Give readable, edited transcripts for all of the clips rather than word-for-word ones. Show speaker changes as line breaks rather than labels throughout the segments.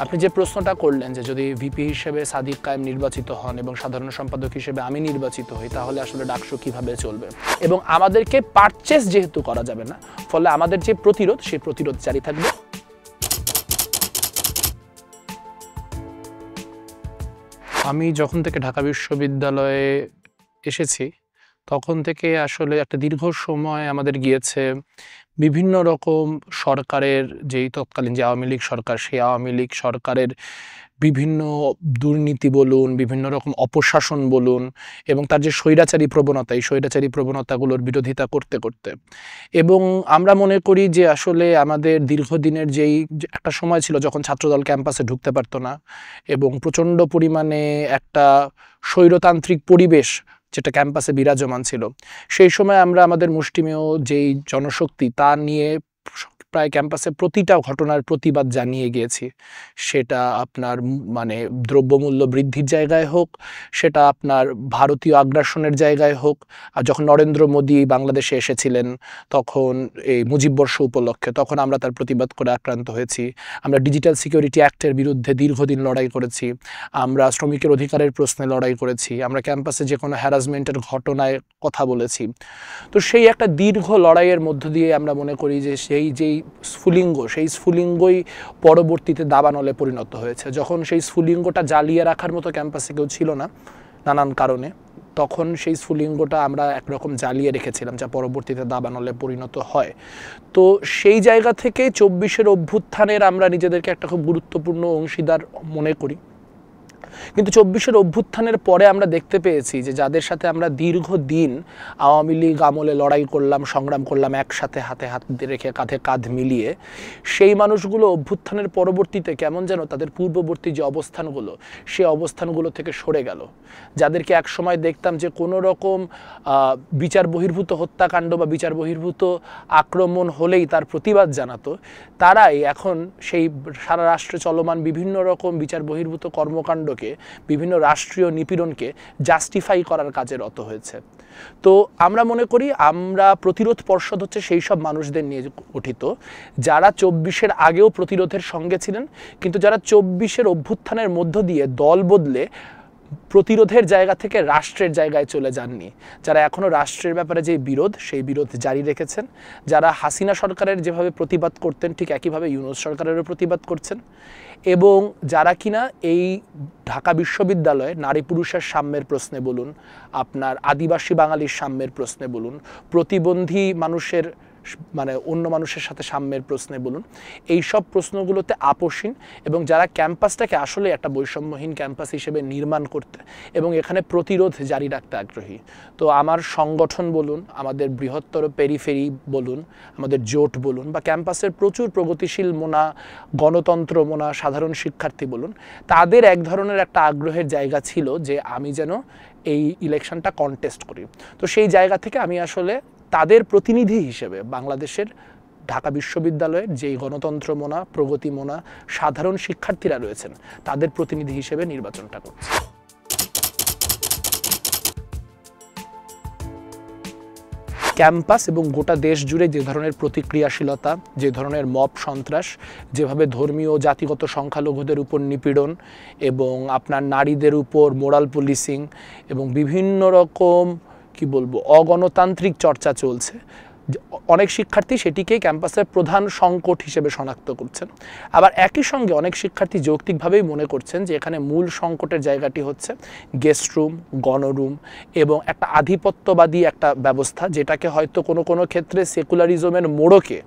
আপনি যে প্রশ্নটা করলেন যে যদি ভিপি হিসেবে সাদিক কায়েম নির্বাচিত হন এবং সাধারণ সম্পাদক হিসেবে আমি নির্বাচিত হই তাহলে আসলে ডাকসু কিভাবে চলবে, এবং আমাদেরকে পারচেস যেহেতু করা যাবে না, ফলে আমাদের যে প্রতিরোধ সেই প্রতিরোধ জারি থাকবে। আমি যখন থেকে ঢাকা বিশ্ববিদ্যালয়ে এসেছি তখন থেকে আসলে একটা দীর্ঘ সময় আমাদের গিয়েছে বিভিন্ন রকম সরকারের, যেই তৎকালীন যে আওয়ামী লীগ সরকার, সেই আওয়ামী লীগ সরকারের বিভিন্ন দুর্নীতি বলুন, বিভিন্ন রকম অপশাসন বলুন, এবং তার যে স্বৈরাচারী প্রবণতা, এই স্বৈরাচারী প্রবণতাগুলোর বিরোধিতা করতে করতে, এবং আমরা মনে করি যে আসলে আমাদের দীর্ঘদিনের যেই একটা সময় ছিল যখন ছাত্রদল ক্যাম্পাসে ঢুকতে পারতো না এবং প্রচণ্ড পরিমাণে একটা স্বৈরতান্ত্রিক পরিবেশ যেটা ক্যাম্পাসে বিরাজমান ছিল, সেই সময় আমরা আমাদের মুষ্টিমেয় যেই জনশক্তি তা নিয়ে প্রায় ক্যাম্পাসে প্রতিটা ঘটনার প্রতিবাদ জানিয়ে গিয়েছি। সেটা আপনার মানে দ্রব্যমূল্য বৃদ্ধির জায়গায় হোক, সেটা আপনার ভারতীয় আগ্রাসনের জায়গায় হোক, আর যখন নরেন্দ্র মোদী বাংলাদেশে এসেছিলেন তখন এই মুজিববর্ষ উপলক্ষে, তখন আমরা তার প্রতিবাদ করে আক্রান্ত হয়েছি। আমরা ডিজিটাল সিকিউরিটি অ্যাক্টের বিরুদ্ধে দীর্ঘদিন লড়াই করেছি, আমরা শ্রমিকের অধিকারের প্রশ্নে লড়াই করেছি, আমরা ক্যাম্পাসে যে কোনো হ্যারাসমেন্টের ঘটনায় কথা বলেছি। তো সেই একটা দীর্ঘ লড়াইয়ের মধ্য দিয়ে আমরা মনে করি যে যেই স্ফুলিঙ্গ, সেই স্ফুলিঙ্গই পরবর্তীতে দাবানলে পরিণত হয়েছে। যখন সেই স্ফুলিঙ্গটা জ্বালিয়ে রাখার মতো ক্যাম্পাসে কেউ ছিল না নানান কারণে, তখন সেই স্ফুলিঙ্গটা আমরা একরকম জ্বালিয়ে রেখেছিলাম, যা পরবর্তীতে দাবানলে পরিণত হয়। তো সেই জায়গা থেকে ২৪-এর অভ্যুত্থানের আমরা নিজেদেরকে একটা খুব গুরুত্বপূর্ণ অংশীদার মনে করি। কিন্তু ২৪-এর অভ্যুত্থানের পরে আমরা দেখতে পেয়েছি যে যাদের সাথে আমরা দীর্ঘদিন আওয়ামী লীগ আমলে লড়াই করলাম, সংগ্রাম করলাম একসাথে, হাতে হাত রেখে কাঁধে কাঁধ মিলিয়ে, সেই মানুষগুলো অভ্যুত্থানের পরবর্তীতে কেমন যেন তাদের পূর্ববর্তী যে অবস্থানগুলো, সেই অবস্থানগুলো থেকে সরে গেল। যাদেরকে একসময় দেখতাম যে কোনো রকম বিচার বহির্ভূত হত্যাকাণ্ড বা বিচার বহির্ভূত আক্রমণ হলেই তার প্রতিবাদ জানাতো, তারাই এখন সেই সারা রাষ্ট্রে চলমান বিভিন্ন রকম বিচার বহির্ভূত কর্মকাণ্ডকে, বিভিন্ন রাষ্ট্রীয় নিপীড়নকে জাস্টিফাই করার কাজে রত হয়েছে। তো আমরা মনে করি আমরা প্রতিরোধ পর্ষদ হচ্ছে সেই সব মানুষদের নিয়ে গঠিত যারা ২৪-এর আগেও প্রতিরোধের সঙ্গে ছিলেন, কিন্তু যারা ২৪-এর অভ্যুত্থানের মধ্য দিয়ে দল বদলে প্রতিরোধের জায়গা থেকে রাষ্ট্রের জায়গায় চলে যাননি, যারা এখনও রাষ্ট্রের ব্যাপারে যে বিরোধ, সেই বিরোধ জারি রেখেছেন, যারা হাসিনা সরকারের যেভাবে প্রতিবাদ করতেন ঠিক একইভাবে ইউনূস সরকারেরও প্রতিবাদ করছেন, এবং যারা কিনা এই ঢাকা বিশ্ববিদ্যালয়ে নারী পুরুষের সাম্যের প্রশ্নে বলুন, আপনার আদিবাসী বাঙালির সাম্যের প্রশ্নে বলুন, প্রতিবন্ধী মানুষের মানে অন্য মানুষের সাথে সাম্যের প্রশ্নে বলুন, এই সব প্রশ্নগুলোতে আপোষহীন, এবং যারা ক্যাম্পাসটাকে আসলে একটা বৈষম্যহীন ক্যাম্পাস হিসেবে নির্মাণ করতে এবং এখানে প্রতিরোধ জারি রাখতে আগ্রহী। তো আমার সংগঠন বলুন, আমাদের বৃহত্তর পেরিফেরি বলুন, আমাদের জোট বলুন, বা ক্যাম্পাসের প্রচুর প্রগতিশীল মোনা, গণতন্ত্র মোনা সাধারণ শিক্ষার্থী বলুন, তাদের এক ধরনের একটা আগ্রহের জায়গা ছিল যে আমি যেন এই ইলেকশনটা কন্টেস্ট করি। তো সেই জায়গা থেকে আমি আসলে তাদের প্রতিনিধি হিসেবে বাংলাদেশের ঢাকা বিশ্ববিদ্যালয়ের যেই গণতন্ত্র মোনা, প্রগতি মোনা সাধারণ শিক্ষার্থীরা রয়েছেন, তাদের প্রতিনিধি হিসেবে নির্বাচনটা করছি। ক্যাম্পাস এবং গোটা দেশ জুড়ে যে ধরনের প্রতিক্রিয়াশীলতা, যে ধরনের মব সন্ত্রাস, যেভাবে ধর্মীয় জাতিগত সংখ্যালঘুদের উপর নিপীড়ন এবং আপনার নারীদের উপর মোরাল পুলিশিং এবং বিভিন্ন রকম কি বলবো অগণতান্ত্রিক চর্চা চলছে, অনেক শিক্ষার্থী সেটিকেই ক্যাম্পাসের প্রধান সংকট হিসেবে শনাক্ত করছেন। আবার একই সঙ্গে অনেক শিক্ষার্থী যৌক্তিকভাবেই মনে করছেন যে এখানে মূল সংকটের জায়গাটি হচ্ছে গেস্ট রুম, গণরুম এবং একটা আধিপত্যবাদী একটা ব্যবস্থা, যেটাকে হয়তো কোনো কোনো ক্ষেত্রে সেকুলারিজমের মোড়কে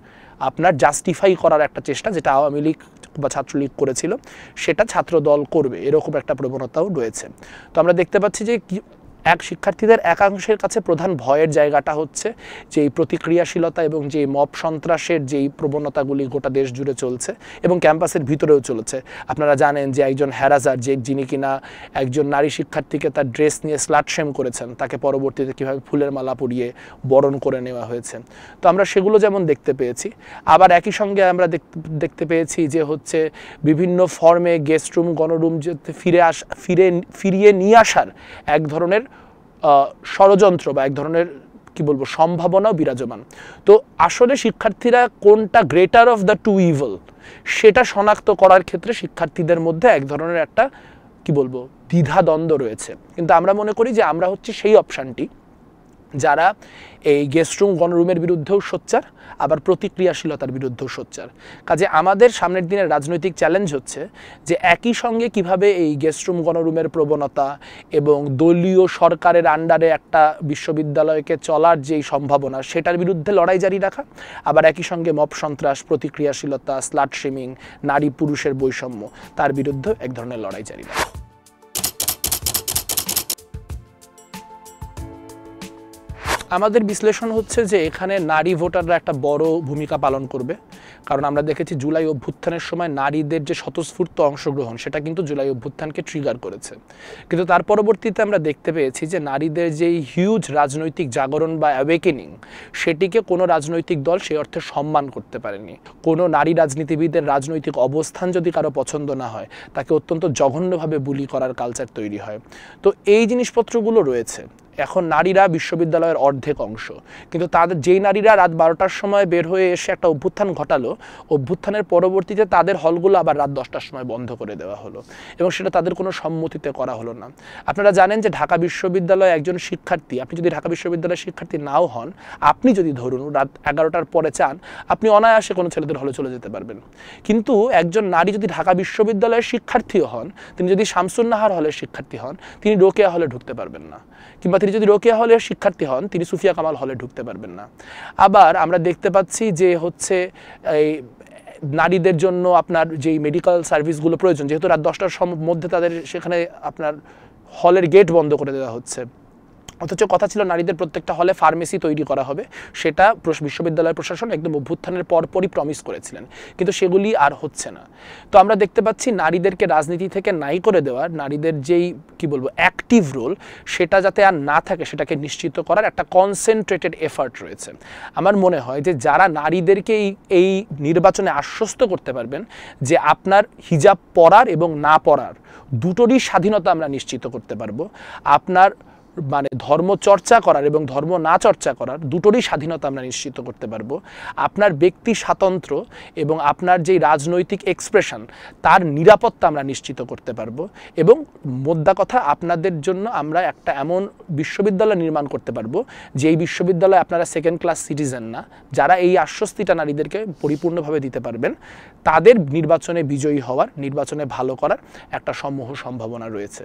আপনার জাস্টিফাই করার একটা চেষ্টা, যেটা আওয়ামী লীগ বা ছাত্রলীগ করেছিল সেটা ছাত্রদল করবে, এরকম একটা প্রবণতাও রয়েছে। তো আমরা দেখতে পাচ্ছি যে এক শিক্ষার্থীদের একাংশের কাছে প্রধান ভয়ের জায়গাটা হচ্ছে যে এই প্রতিক্রিয়াশীলতা এবং যে মব সন্ত্রাসের যেই প্রবণতাগুলি গোটা দেশ জুড়ে চলছে এবং ক্যাম্পাসের ভিতরেও চলছে। আপনারা জানেন যে একজন হ্যারাজার, যিনি কিনা একজন নারী শিক্ষার্থীকে তার ড্রেস নিয়ে স্লাট শেম করেছেন, তাকে পরবর্তীতে কীভাবে ফুলের মালা পরিয়ে বরণ করে নেওয়া হয়েছে। তো আমরা সেগুলো যেমন দেখতে পেয়েছি, আবার একই সঙ্গে আমরা দেখতে পেয়েছি যে হচ্ছে বিভিন্ন ফর্মে গেস্ট রুম, গণরুম ফিরিয়ে নিয়ে আসার এক ধরনের ষড়যন্ত্র বা এক ধরনের কি বলবো সম্ভাবনাও বিরাজমান। তো আসলে শিক্ষার্থীরা কোনটা greater of the two evil সেটা শনাক্ত করার ক্ষেত্রে শিক্ষার্থীদের মধ্যে এক ধরনের একটা কি বলবো দ্বিধাদ্বন্দ্ব রয়েছে। কিন্তু আমরা মনে করি যে আমরা হচ্ছে সেই অপশানটি যারা এই গেস্ট রুম গণরুমের বিরুদ্ধেও সোচ্চার, আবার প্রতিক্রিয়াশীলতার বিরুদ্ধেও সোচ্চার। কাজে আমাদের সামনের দিনের রাজনৈতিক চ্যালেঞ্জ হচ্ছে যে একই সঙ্গে কিভাবে এই গেস্ট রুম গণরুমের প্রবণতা এবং দলীয় সরকারের আন্ডারে একটা বিশ্ববিদ্যালয়কে চলার যেই সম্ভাবনা সেটার বিরুদ্ধে লড়াই জারি রাখা, আবার একই সঙ্গে মব সন্ত্রাস, প্রতিক্রিয়াশীলতা, স্লাট শেমিং, নারী পুরুষের বৈষম্য তার বিরুদ্ধে এক ধরনের লড়াই জারি রাখা। আমাদের বিশ্লেষণ হচ্ছে যে এখানে নারী ভোটাররা একটা বড় ভূমিকা পালন করবে, কারণ আমরা দেখেছি জুলাই অভ্যুত্থানের সময় নারীদের যে স্বতঃস্ফূর্ত অংশগ্রহণ সেটা কিন্তু জুলাই অভ্যুত্থানকে ট্রিগার করেছে। কিন্তু তার পরবর্তীতে আমরা দেখতে পেয়েছি যে নারীদের যেই হিউজ রাজনৈতিক জাগরণ বা অ্যাওয়েকেনিং সেটিকে কোনো রাজনৈতিক দল সেই অর্থে সম্মান করতে পারেনি। কোনো নারী রাজনীতিবিদের রাজনৈতিক অবস্থান যদি কারো পছন্দ না হয় তাকে অত্যন্ত জঘন্যভাবে বুলি করার কালচার তৈরি হয়। তো এই জিনিসপত্রগুলো রয়েছে। এখন নারীরা বিশ্ববিদ্যালয়ের অর্ধেক অংশ, কিন্তু তাদের যেই নারীরা রাত 12টার সময় বের হয়ে এসে একটা অভ্যুত্থান ঘটালো, অভ্যুত্থানের পরবর্তীতে তাদের হলগুলো আবার রাত 10টার সময় বন্ধ করে দেওয়া হলো এবং সেটা তাদের কোনো সম্মতিতে করা হলো না। আপনারা জানেন যে ঢাকা বিশ্ববিদ্যালয়ে একজন শিক্ষার্থী, আপনি যদি ঢাকা বিশ্ববিদ্যালয়ের শিক্ষার্থী নাও হন, আপনি যদি ধরুন রাত 11টার পরে চান, আপনি অনায়াসে কোনো ছেলেদের হলে চলে যেতে পারবেন। কিন্তু একজন নারী যদি ঢাকা বিশ্ববিদ্যালয়ের শিক্ষার্থীও হন, তিনি যদি শামসুন্নাহার হলের শিক্ষার্থী হন, তিনি রোকেয়া হলে ঢুকতে পারবেন না, কিংবা তিনি যদি রোকেয়া হলের শিক্ষার্থী হন তিনি সুফিয়া কামাল হলে ঢুকতে পারবেন না। আবার আমরা দেখতে পাচ্ছি যে হচ্ছে এই নারীদের জন্য আপনার যেই মেডিকেল সার্ভিসগুলো প্রয়োজন, যেহেতু রাত 10টার মধ্যে তাদের সেখানে আপনার হলের গেট বন্ধ করে দেওয়া হচ্ছে, অথচ কথা ছিল নারীদের প্রত্যেকটা হলে ফার্মেসি তৈরি করা হবে, সেটা বিশ্ববিদ্যালয় প্রশাসন একদম অভ্যুত্থানের পরপরই প্রমিস করেছিলেন, কিন্তু সেগুলি আর হচ্ছে না। তো আমরা দেখতে পাচ্ছি নারীদেরকে রাজনীতি থেকে নাই করে দেওয়া, নারীদের যেই কি বলবো অ্যাক্টিভ রোল সেটা যাতে আর না থাকে সেটাকে নিশ্চিত করার একটা কনসেন্ট্রেটেড এফার্ট রয়েছে। আমার মনে হয় যে যারা নারীদেরকে এই নির্বাচনে আশ্বস্ত করতে পারবেন যে আপনার হিজাব পরার এবং না পরার দুটোরই স্বাধীনতা আমরা নিশ্চিত করতে পারবো, আপনার মানে ধর্ম চর্চা করার এবং ধর্ম না চর্চা করার দুটোরই স্বাধীনতা আমরা নিশ্চিত করতে পারবো, আপনার ব্যক্তি স্বাতন্ত্র্য এবং আপনার যেই রাজনৈতিক এক্সপ্রেশন তার নিরাপত্তা আমরা নিশ্চিত করতে পারবো, এবং মোদ্দা কথা আপনাদের জন্য আমরা একটা এমন বিশ্ববিদ্যালয় নির্মাণ করতে পারবো যেই বিশ্ববিদ্যালয়ে আপনারা সেকেন্ড ক্লাস সিটিজেন না। যারা এই আশ্বস্তিটা নারীদেরকে পরিপূর্ণভাবে দিতে পারবেন তাদের নির্বাচনে বিজয়ী হওয়ার, নির্বাচনে ভালো করার একটা সমূহ সম্ভাবনা রয়েছে।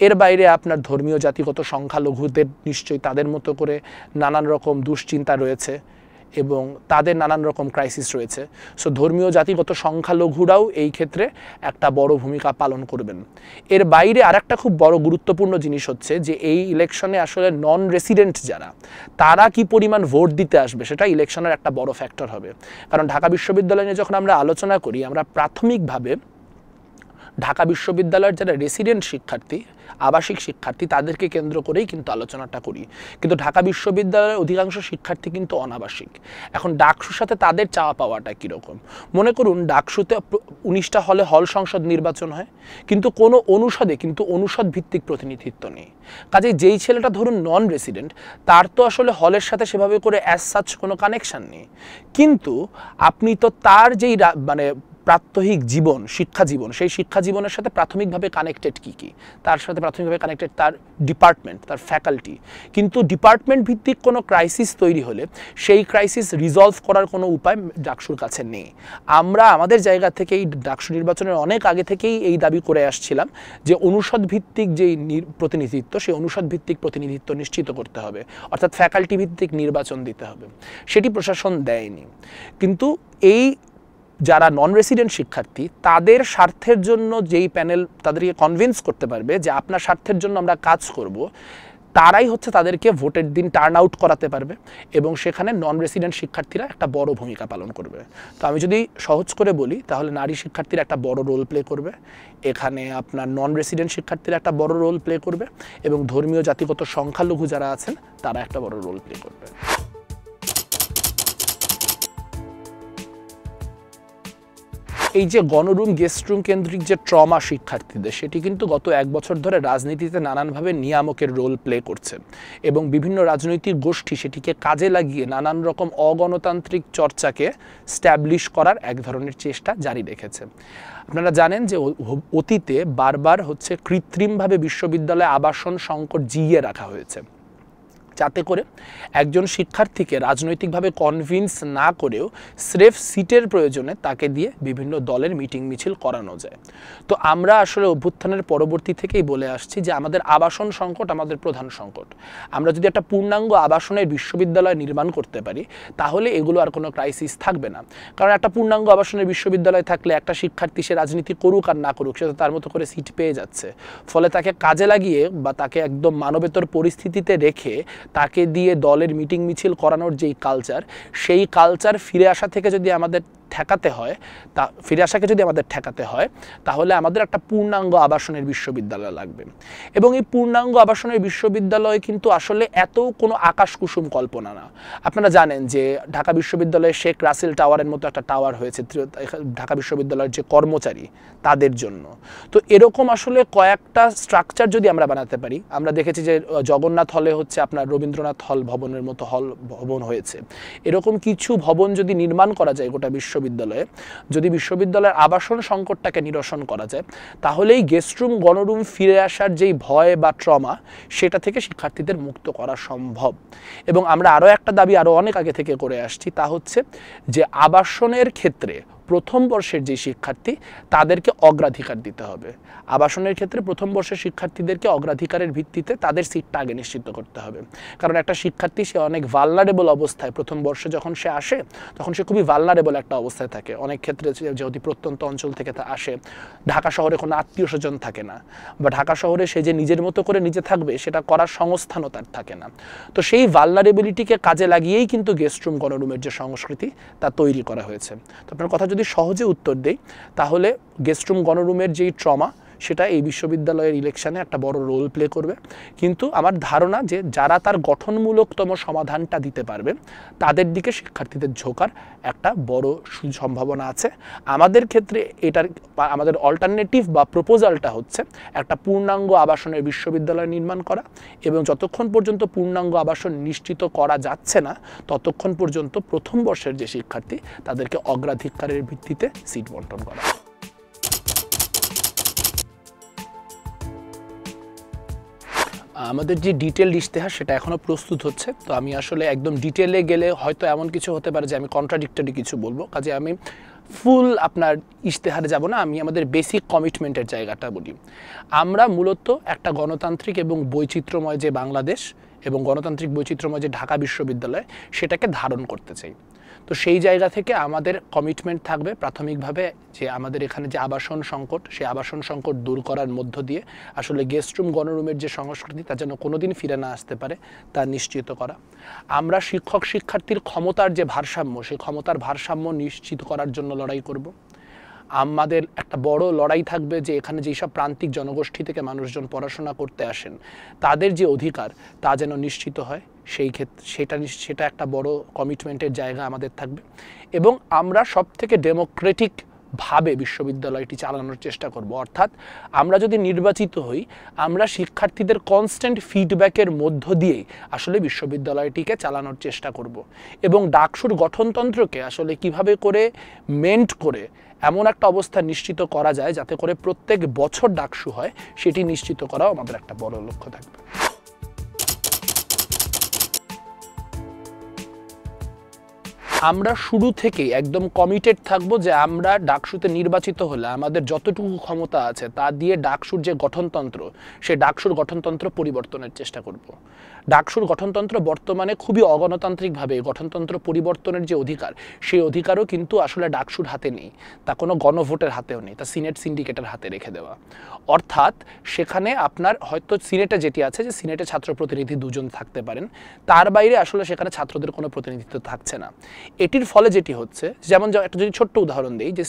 এর বাইরে আপনার ধর্মীয় জাতিগত সংখ্যালঘুদের নিশ্চয়ই তাদের মতো করে নানান রকম দুশ্চিন্তা রয়েছে এবং তাদের নানান রকম ক্রাইসিস রয়েছে। সো ধর্মীয় জাতিগত সংখ্যালঘুরাও এই ক্ষেত্রে একটা বড় ভূমিকা পালন করবেন। এর বাইরে আরেকটা খুব বড় গুরুত্বপূর্ণ জিনিস হচ্ছে যে এই ইলেকশনে আসলে নন রেসিডেন্ট যারা, তারা কি পরিমাণ ভোট দিতে আসবে সেটা ইলেকশনের একটা বড় ফ্যাক্টর হবে। কারণ ঢাকা বিশ্ববিদ্যালয় নিয়ে যখন আমরা আলোচনা করি, আমরা প্রাথমিকভাবে ঢাকা বিশ্ববিদ্যালয়ের যারা রেসিডেন্ট শিক্ষার্থী, আবাসিক শিক্ষার্থী, তাদেরকে কেন্দ্র করেই কিন্তু আলোচনাটা করি। কিন্তু ঢাকা বিশ্ববিদ্যালয়ের অধিকাংশ শিক্ষার্থী কিন্তু অনাবাসিক। এখন ডাকসুর সাথে তাদের চাওয়া পাওয়াটা কীরকম? মনে করুন ডাকসুতে 19টা হলে হল সংসদ নির্বাচন হয়, কিন্তু কোনো অনুষদে কিন্তু অনুষদ ভিত্তিক প্রতিনিধিত্ব নেই। কাজে যেই ছেলেটা ধরুন নন রেসিডেন্ট, তার তো আসলে হলের সাথে সেভাবে করে অ্যাজ সাচ কোনো কানেকশান নেই, কিন্তু আপনি তো তার যেই মানে প্রাত্যহিক জীবন, শিক্ষা জীবন, সেই শিক্ষা জীবনের সাথে প্রাথমিকভাবে কানেক্টেড কী তার সাথে প্রাথমিকভাবে কানেক্টেড তার ডিপার্টমেন্ট, তার ফ্যাকাল্টি। কিন্তু ডিপার্টমেন্ট ভিত্তিক কোনো ক্রাইসিস তৈরি হলে সেই ক্রাইসিস রিজলভ করার কোনো উপায় ডাকসুর কাছে নেই। আমরা আমাদের জায়গা থেকেই ডাকসু নির্বাচনের অনেক আগে থেকেই এই দাবি করে আসছিলাম যে অনুষদ ভিত্তিক যেই প্রতিনিধিত্ব, সেই অনুষদ ভিত্তিক প্রতিনিধিত্ব নিশ্চিত করতে হবে, অর্থাৎ ফ্যাকাল্টি ভিত্তিক নির্বাচন দিতে হবে। সেটি প্রশাসন দেয়নি। কিন্তু এই যারা নন রেসিডেন্ট শিক্ষার্থী, তাদের স্বার্থের জন্য যেই প্যানেল তাদেরকে কনভিন্স করতে পারবে যে আপনার স্বার্থের জন্য আমরা কাজ করব, তারাই হচ্ছে তাদেরকে ভোটের দিন টার্ন আউট করাতে পারবে এবং সেখানে নন রেসিডেন্ট শিক্ষার্থীরা একটা বড় ভূমিকা পালন করবে। তো আমি যদি সহজ করে বলি তাহলে নারী শিক্ষার্থীরা একটা বড় রোল প্লে করবে, এখানে আপনার নন রেসিডেন্ট শিক্ষার্থীরা একটা বড় রোল প্লে করবে এবং ধর্মীয় জাতিগত সংখ্যালঘু যারা আছেন তারা একটা বড় রোল প্লে করবে। এই যে গণরুম গেস্ট রুম কেন্দ্রিক যে ট্রমা শিক্ষার্থীদের, সেটি কিন্তু গত 1 বছর ধরে রাজনীতিতে নানানভাবে নিয়ামকের রোল প্লে করছে এবং বিভিন্ন রাজনৈতিক গোষ্ঠী সেটিকে কাজে লাগিয়ে নানান রকম অগণতান্ত্রিক চর্চাকে স্ট্যাবলিশ করার এক ধরনের চেষ্টা জারি রেখেছে। আপনারা জানেন যে অতীতে বারবার হচ্ছে কৃত্রিমভাবে বিশ্ববিদ্যালয়ে আবাসন সংকট জিইয়ে রাখা হয়েছে, যাতে করে একজন শিক্ষার্থীকে রাজনৈতিকভাবে কনভিন্স না করেও স্রেফ সিটের প্রয়োজনে তাকে দিয়ে বিভিন্ন দলের মিটিং মিছিল করানো যায়। তো আমরা আসলে অভ্যুত্থানের পরবর্তী থেকেই বলে আসছি যে আমাদের আবাসন সংকট আমাদের প্রধান সংকট। আমরা যদি একটা পূর্ণাঙ্গ আবাসনের বিশ্ববিদ্যালয় নির্মাণ করতে পারি তাহলে এগুলো আর কোনো ক্রাইসিস থাকবে না। কারণ একটা পূর্ণাঙ্গ আবাসনের বিশ্ববিদ্যালয় থাকলে একটা শিক্ষার্থী সে রাজনীতি করুক আর না করুক, সে তো তার মতো করে সিট পেয়ে যাচ্ছে। ফলে তাকে কাজে লাগিয়ে বা তাকে একদম মানবেতর পরিস্থিতিতে রেখে তাকে দিয়ে দলের মিটিং মিছিল করানোর যেই কালচার, সেই কালচার ফিরে আসা থেকে যদি আমাদের ঠেকাতে হয়, তাহলে আমাদের একটা পূর্ণাঙ্গ আবাসনের বিশ্ববিদ্যালয় লাগবে। এবং এই পূর্ণাঙ্গ আবাসনের বিশ্ববিদ্যালয় কিন্তু আসলে এত কোনো আকাশ কুসুম কল্পনা না। আপনারা জানেন যে ঢাকা বিশ্ববিদ্যালয়ে শেখ রাসেল টাওয়ারের মতো একটা টাওয়ার হয়েছে ঢাকা বিশ্ববিদ্যালয়ের যে কর্মচারী তাদের জন্য। তো এরকম আসলে কয়েকটা স্ট্রাকচার যদি আমরা বানাতে পারি, আমরা দেখেছি যে জগন্নাথ হলে হচ্ছে আপনার রবীন্দ্রনাথ হল ভবনের মতো ভবন হয়েছে, এরকম কিছু ভবন যদি নির্মাণ করা যায় গোটা বিশ্ববিদ্যালয়ে, যদি বিশ্ববিদ্যালয়ের আবাসন সংকটটাকে নিরসন করা যায়, তাহলেই গেস্টরুম গণরুম ফিরে আসার যেই ভয় বা ট্রমা, সেটা থেকে শিক্ষার্থীদের মুক্ত করা সম্ভব। এবং আমরা আরও একটা দাবি আরও অনেক আগে থেকে করে আসছি, তা হচ্ছে যে আবাসনের ক্ষেত্রে প্রথম বর্ষের যে শিক্ষার্থী তাদেরকে অগ্রাধিকার দিতে হবে। আবাসনের ক্ষেত্রে প্রথম বর্ষের শিক্ষার্থীদেরকে অগ্রাধিকারের ভিত্তিতে তাদের সিটটা আগে নিশ্চিত করতে হবে। কারণ একটা শিক্ষার্থী সে অনেক ভালনারেবল অবস্থায় প্রথম বর্ষে যখন সে আসে, তখন সে খুবই ভালনারেবল একটা অবস্থায় থাকে। অনেক ক্ষেত্রে যেহেতু প্রত্যন্ত অঞ্চল থেকে আসে, ঢাকা শহরে কোনো আত্মীয় স্বজন থাকে না, বা ঢাকা শহরে সে যে নিজের মতো করে নিজে থাকবে সেটা করার সংস্থানও তার থাকে না। তো সেই ভালনারেবিলিটিকে কাজে লাগিয়েই কিন্তু গেস্টরুম গণরুমের যে সংস্কৃতি তা তৈরি করা হয়েছে। তো আপনার কথা যদি সহজে উত্তর দেই, তাহলে গেস্টরুম গণরুমের যেই ট্রমা, সেটা এই বিশ্ববিদ্যালয়ের ইলেকশনে একটা বড় রোল প্লে করবে। কিন্তু আমার ধারণা যে যারা তার গঠনমূলকতম সমাধানটা দিতে পারবে, তাদের দিকে শিক্ষার্থীদের ঝোঁকার একটা বড় সম্ভাবনা আছে। আমাদের ক্ষেত্রে এটার আমাদের অল্টারনেটিভ বা প্রপোজালটা হচ্ছে একটা পূর্ণাঙ্গ আবাসনের বিশ্ববিদ্যালয় নির্মাণ করা, এবং যতক্ষণ পর্যন্ত পূর্ণাঙ্গ আবাসন নিশ্চিত করা যাচ্ছে না, ততক্ষণ পর্যন্ত প্রথম বর্ষের যে শিক্ষার্থী তাদেরকে অগ্রাধিকারের ভিত্তিতে সিট বণ্টন করা। আমাদের যে ডিটেলড ইশতেহার সেটা এখনও প্রস্তুত হচ্ছে। তো আমি আসলে একদম ডিটেলে গেলে হয়তো এমন কিছু হতে পারে যে আমি কন্ট্রাডিক্টরি কিছু বলবো, কাজে আমি ফুল আপনার ইশতেহারে যাব না, আমি আমাদের বেসিক কমিটমেন্টের জায়গাটা বলি। আমরা মূলত একটা গণতান্ত্রিক এবং বৈচিত্র্যময় যে বাংলাদেশ এবং গণতান্ত্রিক বৈচিত্র্যময় যে ঢাকা বিশ্ববিদ্যালয়, সেটাকে ধারণ করতে চাই। তো সেই জায়গা থেকে আমাদের কমিটমেন্ট থাকবে প্রাথমিকভাবে যে আমাদের এখানে যে আবাসন সংকট, সেই আবাসন সংকট দূর করার মধ্য দিয়ে আসলে গেস্টরুম গণরুমের যে সংস্কৃতি তা যেন কোনোদিন ফিরে না আসতে পারে তা নিশ্চিত করা। আমরা শিক্ষক শিক্ষার্থীর ক্ষমতার যে ভারসাম্য, সেই ক্ষমতার ভারসাম্য নিশ্চিত করার জন্য লড়াই করব। আমাদের একটা বড় লড়াই থাকবে যে এখানে যেসব প্রান্তিক জনগোষ্ঠী থেকে মানুষজন পড়াশোনা করতে আসেন, তাদের যে অধিকার তা যেন নিশ্চিত হয়, সেই ক্ষেত্রে সেটা একটা বড় কমিটমেন্টের জায়গা আমাদের থাকবে। এবং আমরা সবথেকে ডেমোক্রেটিকভাবে বিশ্ববিদ্যালয়টি চালানোর চেষ্টা করব। অর্থাৎ আমরা যদি নির্বাচিত হই, আমরা শিক্ষার্থীদের কনস্ট্যান্ট ফিডব্যাকের মধ্য দিয়েই আসলে বিশ্ববিদ্যালয়টিকে চালানোর চেষ্টা করব। এবং ডাকসুর গঠনতন্ত্রকে আসলে কিভাবে করে মেন্ট করে এমন একটা অবস্থা নিশ্চিত করা যায় যাতে করে প্রত্যেক বছর ডাকসু হয়, সেটি নিশ্চিত করাও আমাদের একটা বড় লক্ষ্য থাকবে। আমরা শুরু থেকেই একদম কমিটেড থাকব যে আমরা ডাকসুতে নির্বাচিত হলে আমাদের যতটুকু ক্ষমতা আছে তা দিয়ে ডাকসুর যে গঠনতন্ত্র, সে ডাকসুর গঠনতন্ত্র পরিবর্তনের চেষ্টা করব। ডাকসুর গঠনতন্ত্র বর্তমানে খুবই অগণতান্ত্রিকভাবে গঠনতন্ত্র পরিবর্তনের যে অধিকার, সেই অধিকারও কিন্তু আসলে ডাকসুর হাতে নেই, তা কোনো গণভোটের হাতেও নেই, তা সিনেট সিন্ডিকেটের হাতে রেখে দেওয়া। অর্থাৎ সেখানে আপনার হয়তো সিনেটে যেটি আছে যে সিনেটে ছাত্র প্রতিনিধি 2 জন থাকতে পারেন, তার বাইরে আসলে সেখানে ছাত্রদের কোনো প্রতিনিধিত্ব থাকছে না। এটির ফলে যেটি হচ্ছে, যেমন একটা যদি ছোট্ট উদাহরণ দিই, যে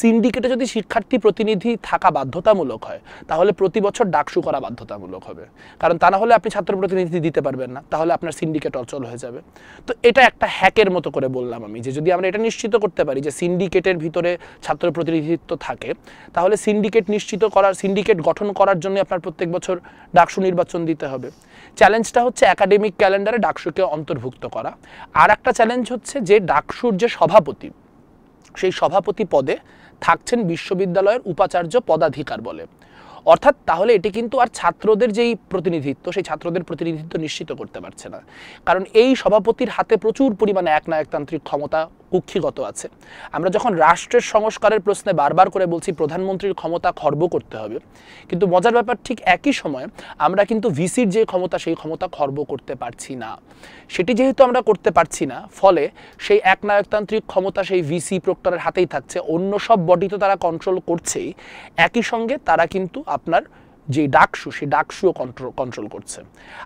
সিন্ডিকেটে যদি শিক্ষার্থী প্রতিনিধি থাকা বাধ্যতামূলক হয়, তাহলে প্রতি বছর ডাকসু করা বাধ্যতামূলক হবে, কারণ তা না হলে আপনি ছাত্র প্রতিনিধি দিতে পারবেন না, তাহলে আপনার সিন্ডিকেট অচল হয়ে যাবে। তো এটা একটা হ্যাকের মতো করে বললাম আমি, যে যদি আমরা এটা নিশ্চিত করতে পারি যে সিন্ডিকেটের ভিতরে ছাত্র প্রতিনিধিত্ব থাকে, তাহলে সিন্ডিকেট গঠন করার জন্য আপনার প্রত্যেক বছর ডাকসু নির্বাচন দিতে হবে। চ্যালেঞ্জটা হচ্ছে একাডেমিক ক্যালেন্ডারে ডাকসুকে অন্তর্ভুক্ত করা। আর একটা চ্যালেঞ্জ হচ্ছে যে ডাকসুর যে সভাপতি, সেই সভাপতি পদে থাকছেন বিশ্ববিদ্যালয়ের উপাচার্য পদাধিকার বলে। অর্থাৎ তাহলে এটি কিন্তু আর ছাত্রদের যেই প্রতিনিধিত্ব, সেই ছাত্রদের প্রতিনিধিত্ব নিশ্চিত করতে পারছে না, কারণ এই সভাপতির হাতে প্রচুর পরিমাণে একনায়কতান্ত্রিক ক্ষমতা কুক্ষিগত আছে। আমরা যখন রাষ্ট্রের সংস্কারের প্রশ্নে বারবার করে বলছি প্রধানমন্ত্রীর ক্ষমতা খর্ব করতে হবে, কিন্তু মজার ব্যাপার ঠিক একই সময় আমরা কিন্তু ভিসির যে ক্ষমতা, সেই ক্ষমতা খর্ব করতে পারছি না। সেটি যেহেতু আমরা করতে পারছি না, ফলে সেই একনায়কতান্ত্রিক ক্ষমতা সেই ভিসি প্রক্টরের হাতেই থাকছে। অন্য সব বডি তো তারা কন্ট্রোল করছেই, একই সঙ্গে তারা কিন্তু আপনার যে ডাকসু, সেই ডাকসুও কন্ট্রোল করছে।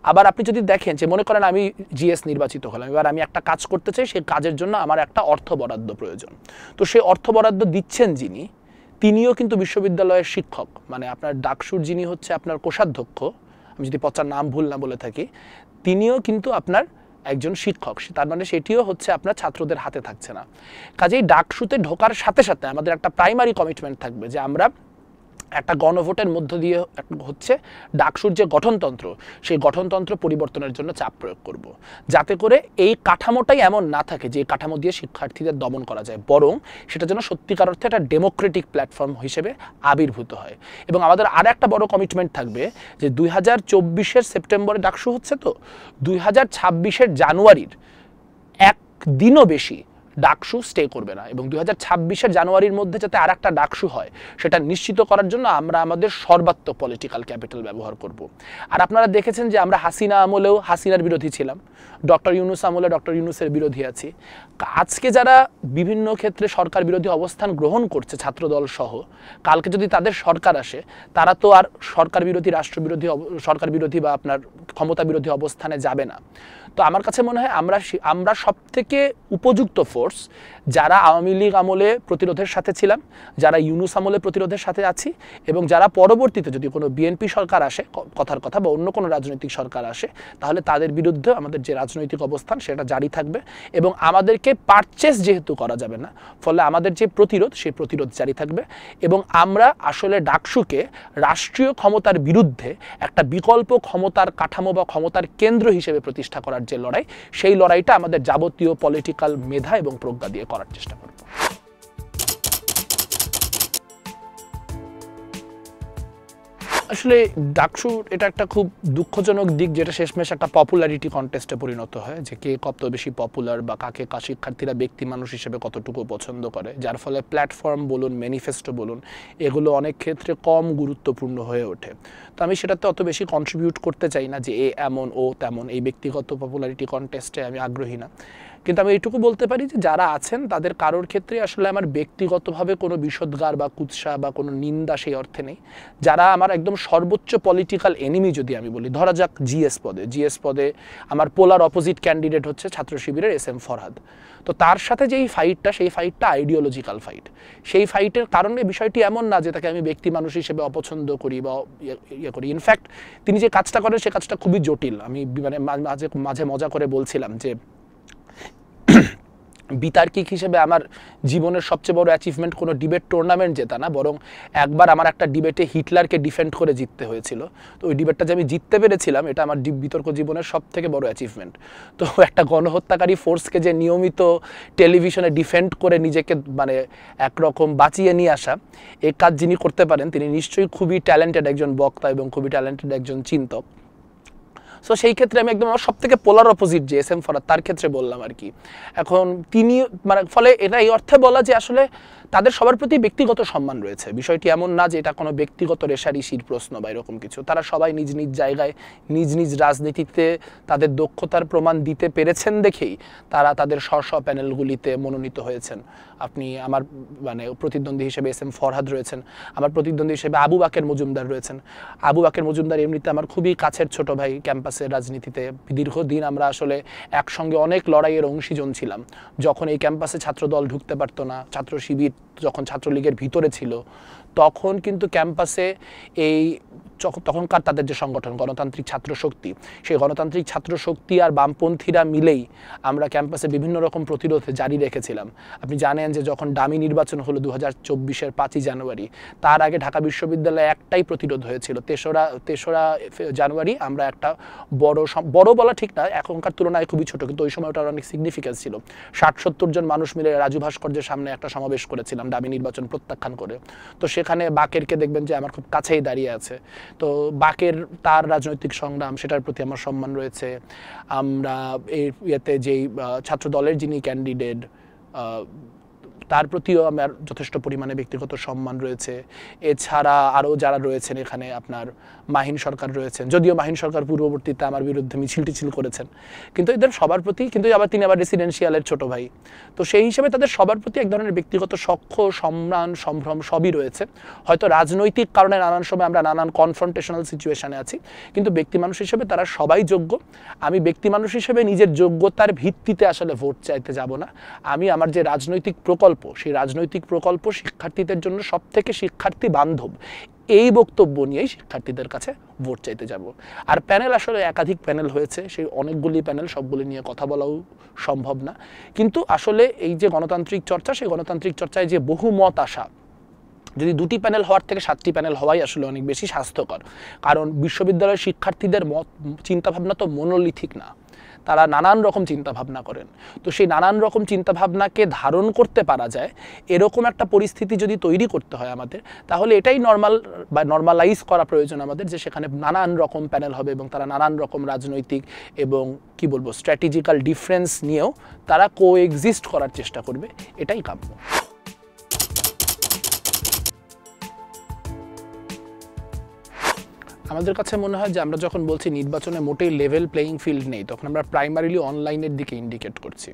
আবার আপনি যদি দেখেন যে মনে করেন আমি জিএস নির্বাচিত হলাম, এবার আমি একটা কাজ করতে চাই, সেই কাজের জন্য আমার একটা অর্থ বরাদ্দ প্রয়োজন। তো সেই অর্থ বরাদ্দ দিচ্ছেন যিনি, তিনিও কিন্তু বিশ্ববিদ্যালয়ের শিক্ষক, মানে আপনার ডাকসুর যিনি হচ্ছে আপনার কোষাধ্যক্ষ, আমি যদি পচার নাম ভুল না বলে থাকি, তিনিও কিন্তু আপনার একজন শিক্ষক। তার মানে সেটিও হচ্ছে আপনার ছাত্রদের হাতে থাকছে না। কাজেই ডাকসুতে ঢোকার সাথে সাথে আমাদের একটা প্রাইমারি কমিটমেন্ট থাকবে যে আমরা একটা গণভোটের মধ্য দিয়ে হচ্ছে ডাকসুর যে গঠনতন্ত্র, সেই গঠনতন্ত্র পরিবর্তনের জন্য চাপ প্রয়োগ করব, যাতে করে এই কাঠামোটাই এমন না থাকে যে কাঠামো দিয়ে শিক্ষার্থীদের দমন করা যায়, বরং সেটা যেন সত্যিকার অর্থে একটা ডেমোক্রেটিক প্ল্যাটফর্ম হিসেবে আবির্ভূত হয়। এবং আমাদের আর একটা বড় কমিটমেন্ট থাকবে যে 2024-এর সেপ্টেম্বরে ডাকসু হচ্ছে, তো 2026-এর জানুয়ারির একদিনও বেশি ডাকসু স্টে করবে না, এবং 2026-এর জানুয়ারির মধ্যে যাতে আর একটা ডাকসু হয়, সেটা নিশ্চিত করার জন্য আমরা আমাদের সর্বাত্মক পলিটিক্যাল ক্যাপিটাল ব্যবহার করব। আর আপনারা দেখেছেন যে আমরা হাসিনা আমলেও হাসিনার বিরোধী ছিলাম, ডক্টর ইউনূস আমলে ডক্টর ইউনূসের বিরোধী আছি। আজকে যারা বিভিন্ন ক্ষেত্রে সরকার বিরোধী অবস্থান গ্রহণ করছে, ছাত্রদল সহ, কালকে যদি তাদের সরকার আসে, তারা তো আর সরকার বিরোধী, রাষ্ট্রবিরোধী, সরকার বিরোধী বা আপনার ক্ষমতা বিরোধী অবস্থানে যাবে না। তো আমার কাছে মনে হয় আমরা সবথেকে উপযুক্ত ফোর্স, যারা আওয়ামী লীগ আমলে প্রতিরোধের সাথে ছিলাম, যারা ইউনূস আমলে প্রতিরোধের সাথে আছি, এবং যারা পরবর্তীতে যদি কোনো বিএনপি সরকার আসে, কথার কথা, বা অন্য কোনো রাজনৈতিক সরকার আসে, তাহলে তাদের বিরুদ্ধে আমাদের যে রাজনৈতিক অবস্থান সেটা জারি থাকবে। এবং আমাদেরকে পারচেস যেহেতু করা যাবে না, ফলে আমাদের যে প্রতিরোধ, সেই প্রতিরোধ জারি থাকবে। এবং আমরা আসলে ডাকসুকে রাষ্ট্রীয় ক্ষমতার বিরুদ্ধে একটা বিকল্প ক্ষমতার কাঠামো বা ক্ষমতার কেন্দ্র হিসেবে প্রতিষ্ঠা করার যে লড়াই, সেই লড়াইটা আমাদের যাবতীয় পলিটিক্যাল মেধা এবং প্রজ্ঞা দিয়ে করার চেষ্টা করব। আসলে ডাকসুর এটা একটা খুব দুঃখজনক দিক, যেটা শেষমেশ একটা পপুলারিটি কন্টেস্টে পরিণত হয়, যে কে কত বেশি পপুলার বা কাকে শিক্ষার্থীরা ব্যক্তি মানুষ হিসেবে কতটুকু পছন্দ করে, যার ফলে প্ল্যাটফর্ম বলুন, ম্যানিফেস্টো বলুন, এগুলো অনেক ক্ষেত্রে কম গুরুত্বপূর্ণ হয়ে ওঠে। তো আমি সেটাতে অত বেশি কন্ট্রিবিউট করতে চাই না যে এ এমন ও তেমন, এই ব্যক্তিগত পপুলারিটি কন্টেস্টে আমি আগ্রহী না। কিন্তু আমি এইটুকু বলতে পারি যে যারা আছেন তাদের কারোর ক্ষেত্রে আসলে আমার ব্যক্তিগতভাবে কোনো বিষোদ্গার বা কুৎসা বা কোনো নিন্দা সেই অর্থে নেই। যারা আমার একদম সর্বোচ্চ পলিটিক্যাল এনিমি যদি আমি বলি, ধরা যাক জিএস পদে আমার পোলার অপোজিট ক্যান্ডিডেট হচ্ছে ছাত্র শিবিরের এস এম ফরহাদ। তো তার সাথে যেই ফাইটটা, সেই ফাইটটা আইডিওলজিক্যাল ফাইট। সেই ফাইটের কারণে বিষয়টি এমন না যে তাকে আমি ব্যক্তি মানুষ হিসেবে অপছন্দ করি বা ইয়ে করি। ইনফ্যাক্ট তিনি যে কাজটা করেন, সে কাজটা খুবই জটিল। আমি মানে মাঝে মজা করে বলছিলাম যে বিতার্কিক হিসেবে আমার জীবনের সবচেয়ে বড় অ্যাচিভমেন্ট কোনো ডিবেট টুর্নামেন্ট জেতা না, বরং একবার আমার একটা ডিবেটে হিটলারকে ডিফেন্ড করে জিততে হয়েছিল। তো ওই ডিবেটটা যে আমি জিততে পেরেছিলাম, এটা আমার বিতর্ক জীবনের সবথেকে বড় অ্যাচিভমেন্ট। তো একটা গণহত্যাকারী ফোর্সকে যে নিয়মিত টেলিভিশনে ডিফেন্ড করে নিজেকে মানে একরকম বাঁচিয়ে নিয়ে আসা, এই কাজ যিনি করতে পারেন, তিনি নিশ্চয়ই খুবই ট্যালেন্টেড একজন বক্তা এবং খুবই ট্যালেন্টেড একজন চিন্তক। সো সেই ক্ষেত্রে আমি একদম আমার সব থেকে পোলার অপোজিট যে এস এম ফরহাদ, তার ক্ষেত্রে বললাম আর কি। এখন তিনি মানে ফলে এটা এই অর্থে বলা যে আসলে তাদের সবার প্রতি ব্যক্তিগত সম্মান রয়েছে। বিষয়টি এমন না যে এটা কোনো ব্যক্তিগত রেষারেষির প্রশ্ন বা এরকম কিছু। তারা সবাই নিজ নিজ জায়গায় নিজ নিজ রাজনীতিতে তাদের দক্ষতার প্রমাণ দিতে পেরেছেন দেখেই তারা তাদের স্ব প্যানেলগুলিতে মনোনীত হয়েছেন। আপনি আমার মানে প্রতিদ্বন্দ্বী হিসেবে এস এম ফরহাদ রয়েছেন, আমার প্রতিদ্বন্দ্বী হিসেবে আবু বাকের মজুমদার রয়েছেন। আবু বাকের মজুমদার এমনিতে আমার খুবই কাছের ছোট ভাই। ক্যাম্পাসের রাজনীতিতে দীর্ঘদিন আমরা আসলে একসঙ্গে অনেক লড়াইয়ের অংশীজন ছিলাম। যখন এই ক্যাম্পাসে ছাত্রদল ঢুকতে পারতো না, ছাত্র শিবির যখন ছাত্রলীগের ভিতরে ছিল, তখন কিন্তু ক্যাম্পাসে এই তখনকার তাদের যে সংগঠন গণতান্ত্রিক ছাত্র শক্তি, সেই গণতান্ত্রিক ছাত্র শক্তি আর বামপন্থীরা মিলেই আমরা ক্যাম্পাসে বিভিন্ন রকম প্রতিরোধ জারি রেখেছিলাম। আপনি জানেন যে যখন ডামি নির্বাচন হলো 2024-এর 5ই জানুয়ারি, তার আগে ঢাকা বিশ্ববিদ্যালয়ে একটাই প্রতিরোধ হয়েছিল। তেসরা জানুয়ারি আমরা একটা বড় বলা ঠিক না, এখনকার তুলনায় খুবই ছোট, কিন্তু ওই সময় ওটার অনেক সিগনিফিকেন্স ছিল। 60-70 জন মানুষ মিলে রাজু ভাস্কর্যের সামনে একটা সমাবেশ করেছিলাম ডামি নির্বাচন প্রত্যাখ্যান করে। তো সেখানে বাকেরকে দেখবেন যে আমার খুব কাছেই দাঁড়িয়ে আছে। তো বাকের তার রাজনৈতিক সংগ্রাম, সেটার প্রতি আমার সম্মান রয়েছে। আমরা এই ইয়েতে যেই ছাত্র দলের যিনি ক্যান্ডিডেট, তার প্রতিও আমার যথেষ্ট পরিমাণে ব্যক্তিগত সম্মান রয়েছে। এছাড়া আরও যারা রয়েছেন এখানে, আপনার মাহিন সরকার রয়েছেন, যদিও মাহিন সরকার পূর্ববর্তীতে আমার বিরুদ্ধে মিছিল টিছিল করেছেন, কিন্তু এদের সবার প্রতি কিন্তু তিনি আবার রেসিডেন্সিয়ালের ছোট ভাই। তো সেই হিসেবে তাদের সবার প্রতি এক ধরনের ব্যক্তিগত সখ্য, সম্মান, সম্ভ্রম সবই রয়েছে। হয়তো রাজনৈতিক কারণে নানান সময় আমরা নানান কনফ্রন্টেশনাল সিচুয়েশনে আছি, কিন্তু ব্যক্তি মানুষ হিসেবে তারা সবাই যোগ্য। আমি ব্যক্তি মানুষ হিসেবে নিজের যোগ্যতার ভিত্তিতে আসলে ভোট চাইতে যাব না। আমি আমার যে রাজনৈতিক প্রকল্প, সেই রাজনৈতিক প্রকল্প শিক্ষার্থীদের জন্য সবথেকে শিক্ষার্থী বান্ধব, এই বক্তব্য নিয়েই শিক্ষার্থীদের কাছে ভোট চাইতে যাব। আর প্যানেল আসলে একাধিক প্যানেল হয়েছে, সেই অনেকগুলি প্যানেল, সবগুলি নিয়ে কথা বলাও সম্ভব না। কিন্তু আসলে এই যে গণতান্ত্রিক চর্চা, সেই গণতান্ত্রিক চর্চায় যে বহুমত আসা, যদি 2টি প্যানেল হওয়ার থেকে 7টি প্যানেল হওয়াই আসলে অনেক বেশি স্বাস্থ্যকর। কারণ বিশ্ববিদ্যালয়ের শিক্ষার্থীদের মত চিন্তাভাবনা তো মনোলিথিক না, তারা নানান রকম চিন্তাভাবনা করেন। তো সেই নানান রকম চিন্তাভাবনাকে ধারণ করতে পারা যায় এরকম একটা পরিস্থিতি যদি তৈরি করতে হয় আমাদের, তাহলে এটাই নর্মালাইজ করা প্রয়োজন আমাদের, যে সেখানে নানান রকম প্যানেল হবে এবং তারা নানান রকম রাজনৈতিক এবং কি বলবো স্ট্র্যাটেজিক্যাল ডিফারেন্স নিয়েও তারা কোএক্সিস্ট করার চেষ্টা করবে, এটাই কাম্য। আমাদের কাছে মনে হয় যে আমরা যখন বলছি নির্বাচনে মোটেই লেভেল প্লেয়িং ফিল্ড নেই, তখন আমরা প্রাইমারিলি অনলাইনের দিকে ইন্ডিকেট করছি।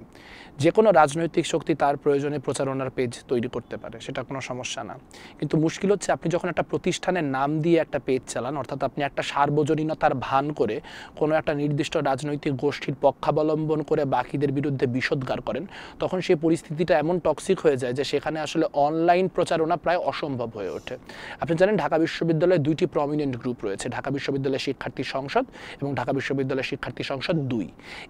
যে কোনো রাজনৈতিক শক্তি তার প্রয়োজনে প্রচারণার পেজ তৈরি করতে পারে, সেটা কোনো সমস্যা না। কিন্তু মুশকিল হচ্ছে আপনি যখন একটা প্রতিষ্ঠানের নাম দিয়ে একটা পেজ চালান, অর্থাৎ আপনি একটা সার্বজনীনতার ভান করে কোনো একটা নির্দিষ্ট রাজনৈতিক গোষ্ঠীর পক্ষাবলম্বন করে বাকিদের বিরুদ্ধে বিষোদ্গার করেন, তখন সেই পরিস্থিতিটা এমন টক্সিক হয়ে যায় যে সেখানে আসলে অনলাইন প্রচারণা প্রায় অসম্ভব হয়ে ওঠে। আপনি জানেন ঢাকা বিশ্ববিদ্যালয়ে 2টি প্রমিনেন্ট গ্রুপ রয়েছে, ঢাকা বিশ্ববিদ্যালয়ের শিক্ষার্থী সংসদ এবং ঢাকা বিশ্ববিদ্যালয়ের শিক্ষার্থী সংসদ 2।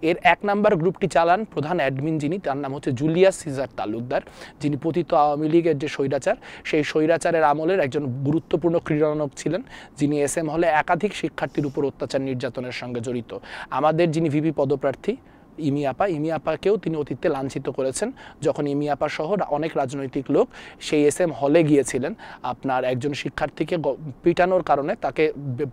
এর 1 নম্বর গ্রুপটি চালান প্রধান অ্যাডমিন যিনি, তার নাম হচ্ছে জুলিয়াস সিজার তালুকদার, যিনি পতিত আওয়ামী লীগের যে স্বৈরাচার, সেই স্বৈরাচারের আমলের একজন গুরুত্বপূর্ণ ক্রীড়ানক ছিলেন, যিনি SM হলে একাধিক শিক্ষার্থীর উপর অত্যাচার নির্যাতনের সঙ্গে জড়িত। আমাদের যিনি ভিপি পদপ্রার্থী ইমি আপাকেও তিনি অতীতে লাঞ্ছিত করেছেন, যখন ইমি আপা সহ অনেক রাজনৈতিক লোক সেই SM হলে গিয়েছিলেন আপনার একজন শিক্ষার্থীকে পিটানোর কারণে, তাকে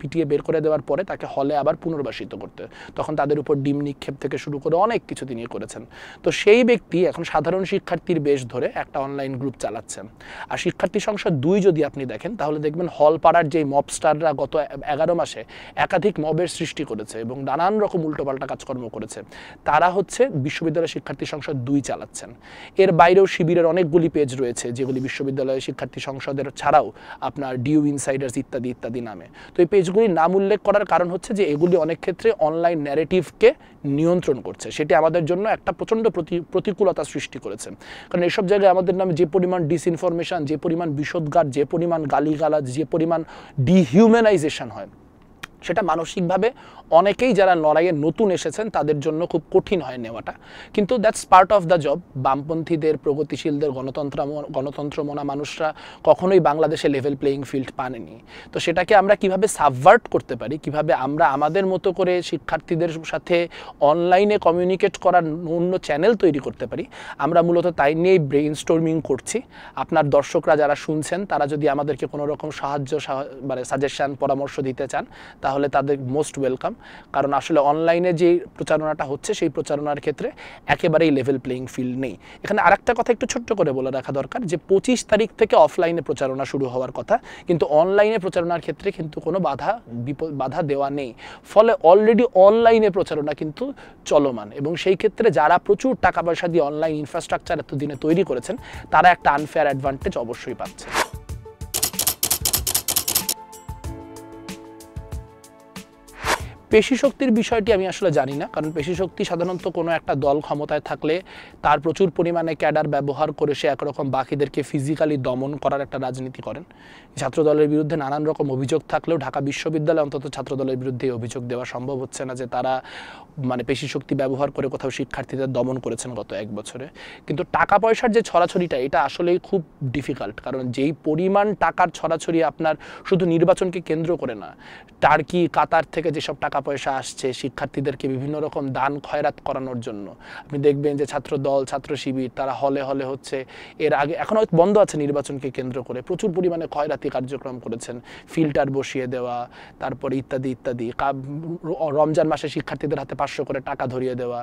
পিটিয়ে বের করে দেওয়ার পরে তাকে হলে আবার পুনর্বাসিত করতে, তখন তাদের উপর ডিম নিক্ষেপ থেকে শুরু করে অনেক কিছু তিনি করেছেন। তো সেই ব্যক্তি এখন সাধারণ শিক্ষার্থীর বেশ ধরে একটা অনলাইন গ্রুপ চালাচ্ছেন। আর শিক্ষার্থী সংসদ 2 যদি আপনি দেখেন, তাহলে দেখবেন হলপাড়ার যেই মবস্টাররা গত 11 মাসে একাধিক মবের সৃষ্টি করেছে এবং নানান রকম উল্টোপাল্টা কাজকর্ম করেছে, তারা হচ্ছে বিশ্ববিদ্যালয় শিক্ষার্থী সংসদ 2 চালাচ্ছেন। এর বাইরেও শিবিরের অনেকগুলি পেজ রয়েছে, যেগুলি বিশ্ববিদ্যালয় শিক্ষার্থী সংসদের ছাড়াও আপনার ডিউ ইনসাইডার্স ইত্যাদি ইত্যাদি নামে। তো এই পেজগুলির নাম উল্লেখ করার কারণ হচ্ছে যে এগুলি অনেক ক্ষেত্রে অনলাইন ন্যারেটিভকে নিয়ন্ত্রণ করছে, সেটি আমাদের জন্য একটা প্রচণ্ড প্রতিকূলতা সৃষ্টি করেছে। কারণ এসব জায়গায় আমাদের নামে যে পরিমাণ ডিসইনফরমেশন, যে পরিমাণ বিষোদ্গার, যে পরিমাণ গালিগালাজ, যে পরিমাণ ডিহিউম্যানাইজেশন হয়, সেটা মানসিকভাবে অনেকেই যারা লড়াইয়ে নতুন এসেছেন তাদের জন্য খুব কঠিন হয় নেওয়াটা। কিন্তু that's part of the job. বামপন্থীদের, প্রগতিশীলদের, গণতন্ত্রমনা মানুষরা কখনোই বাংলাদেশে লেভেল প্লেয়িং ফিল্ড পাননি। তো সেটাকে আমরা কিভাবে সাবভার্ট করতে পারি, কিভাবে আমরা আমাদের মতো করে শিক্ষার্থীদের সাথে অনলাইনে কমিউনিকেট করার অন্য চ্যানেল তৈরি করতে পারি, আমরা মূলত তাই নিয়েই ব্রেইনস্টর্মিং করছি। আপনার দর্শকরা যারা শুনছেন, তারা যদি আমাদেরকে কোনো রকম সাহায্য মানে সাজেশন, পরামর্শ দিতে চান, তাহলে তাহলে তাদের মোস্ট ওয়েলকাম। কারণ আসলে অনলাইনে যে প্রচারণাটা হচ্ছে সেই প্রচারণার ক্ষেত্রে একেবারেই লেভেল প্লেইং ফিল্ড নেই। এখানে আরেকটা কথা একটু ছোট্ট করে বলে রাখা দরকার যে 25 তারিখ থেকে অফলাইনে প্রচারণা শুরু হওয়ার কথা, কিন্তু অনলাইনে প্রচারণার ক্ষেত্রে কিন্তু কোনো বাধা দেওয়া নেই। ফলে অলরেডি অনলাইনে প্রচারণা কিন্তু চলমান, এবং সেই ক্ষেত্রে যারা প্রচুর টাকা পয়সা দিয়ে অনলাইন ইনফ্রাস্ট্রাকচার এতদিনে তৈরি করেছেন তারা একটা আনফেয়ার অ্যাডভান্টেজ অবশ্যই পাচ্ছে। পেশি শক্তির বিষয়টি আমি আসলে জানি না, কারণ পেশি শক্তি সাধারণত কোনো একটা দল ক্ষমতায় থাকলে তার প্রচুর পরিমাণে ক্যাডার ব্যবহার করে সে একরকম বাকিদেরকে ফিজিক্যালি দমন করার একটা রাজনীতি করেন। ছাত্রদলের বিরুদ্ধে নানান রকম অভিযোগ থাকলেও ঢাকা বিশ্ববিদ্যালয়ে অন্তত ছাত্রদলের বিরুদ্ধে অভিযোগ দেওয়া সম্ভব হচ্ছে না যে তারা মানে পেশি শক্তি ব্যবহার করে কোথাও শিক্ষার্থীদের দমন করেছেন গত 1 বছরে। কিন্তু টাকা পয়সার যে ছড়াছড়িটা এটা আসলেই খুব ডিফিকাল্ট, কারণ যেই পরিমাণ টাকার ছড়াছড়ি আপনার শুধু নির্বাচনকে কেন্দ্র করে না, টার্কি কাতার থেকে যেসব টাকা পয়সা আসছে শিক্ষার্থীদেরকে বিভিন্ন রকম দান খয়রাত করানোর জন্য, আপনি দেখবেন যে ছাত্র দল ছাত্র শিবির তারা হলে হলে হচ্ছে, এর আগে এখন হয়তো বন্ধ আছে নির্বাচনকে কেন্দ্র করে প্রচুর পরিমাণে খয়রাতি কার্যক্রম করেছেন, ফিল্টার বসিয়ে দেওয়া, তারপরে ইত্যাদি ইত্যাদি, রমজান মাসে শিক্ষার্থীদের হাতে 500 করে টাকা ধরিয়ে দেওয়া।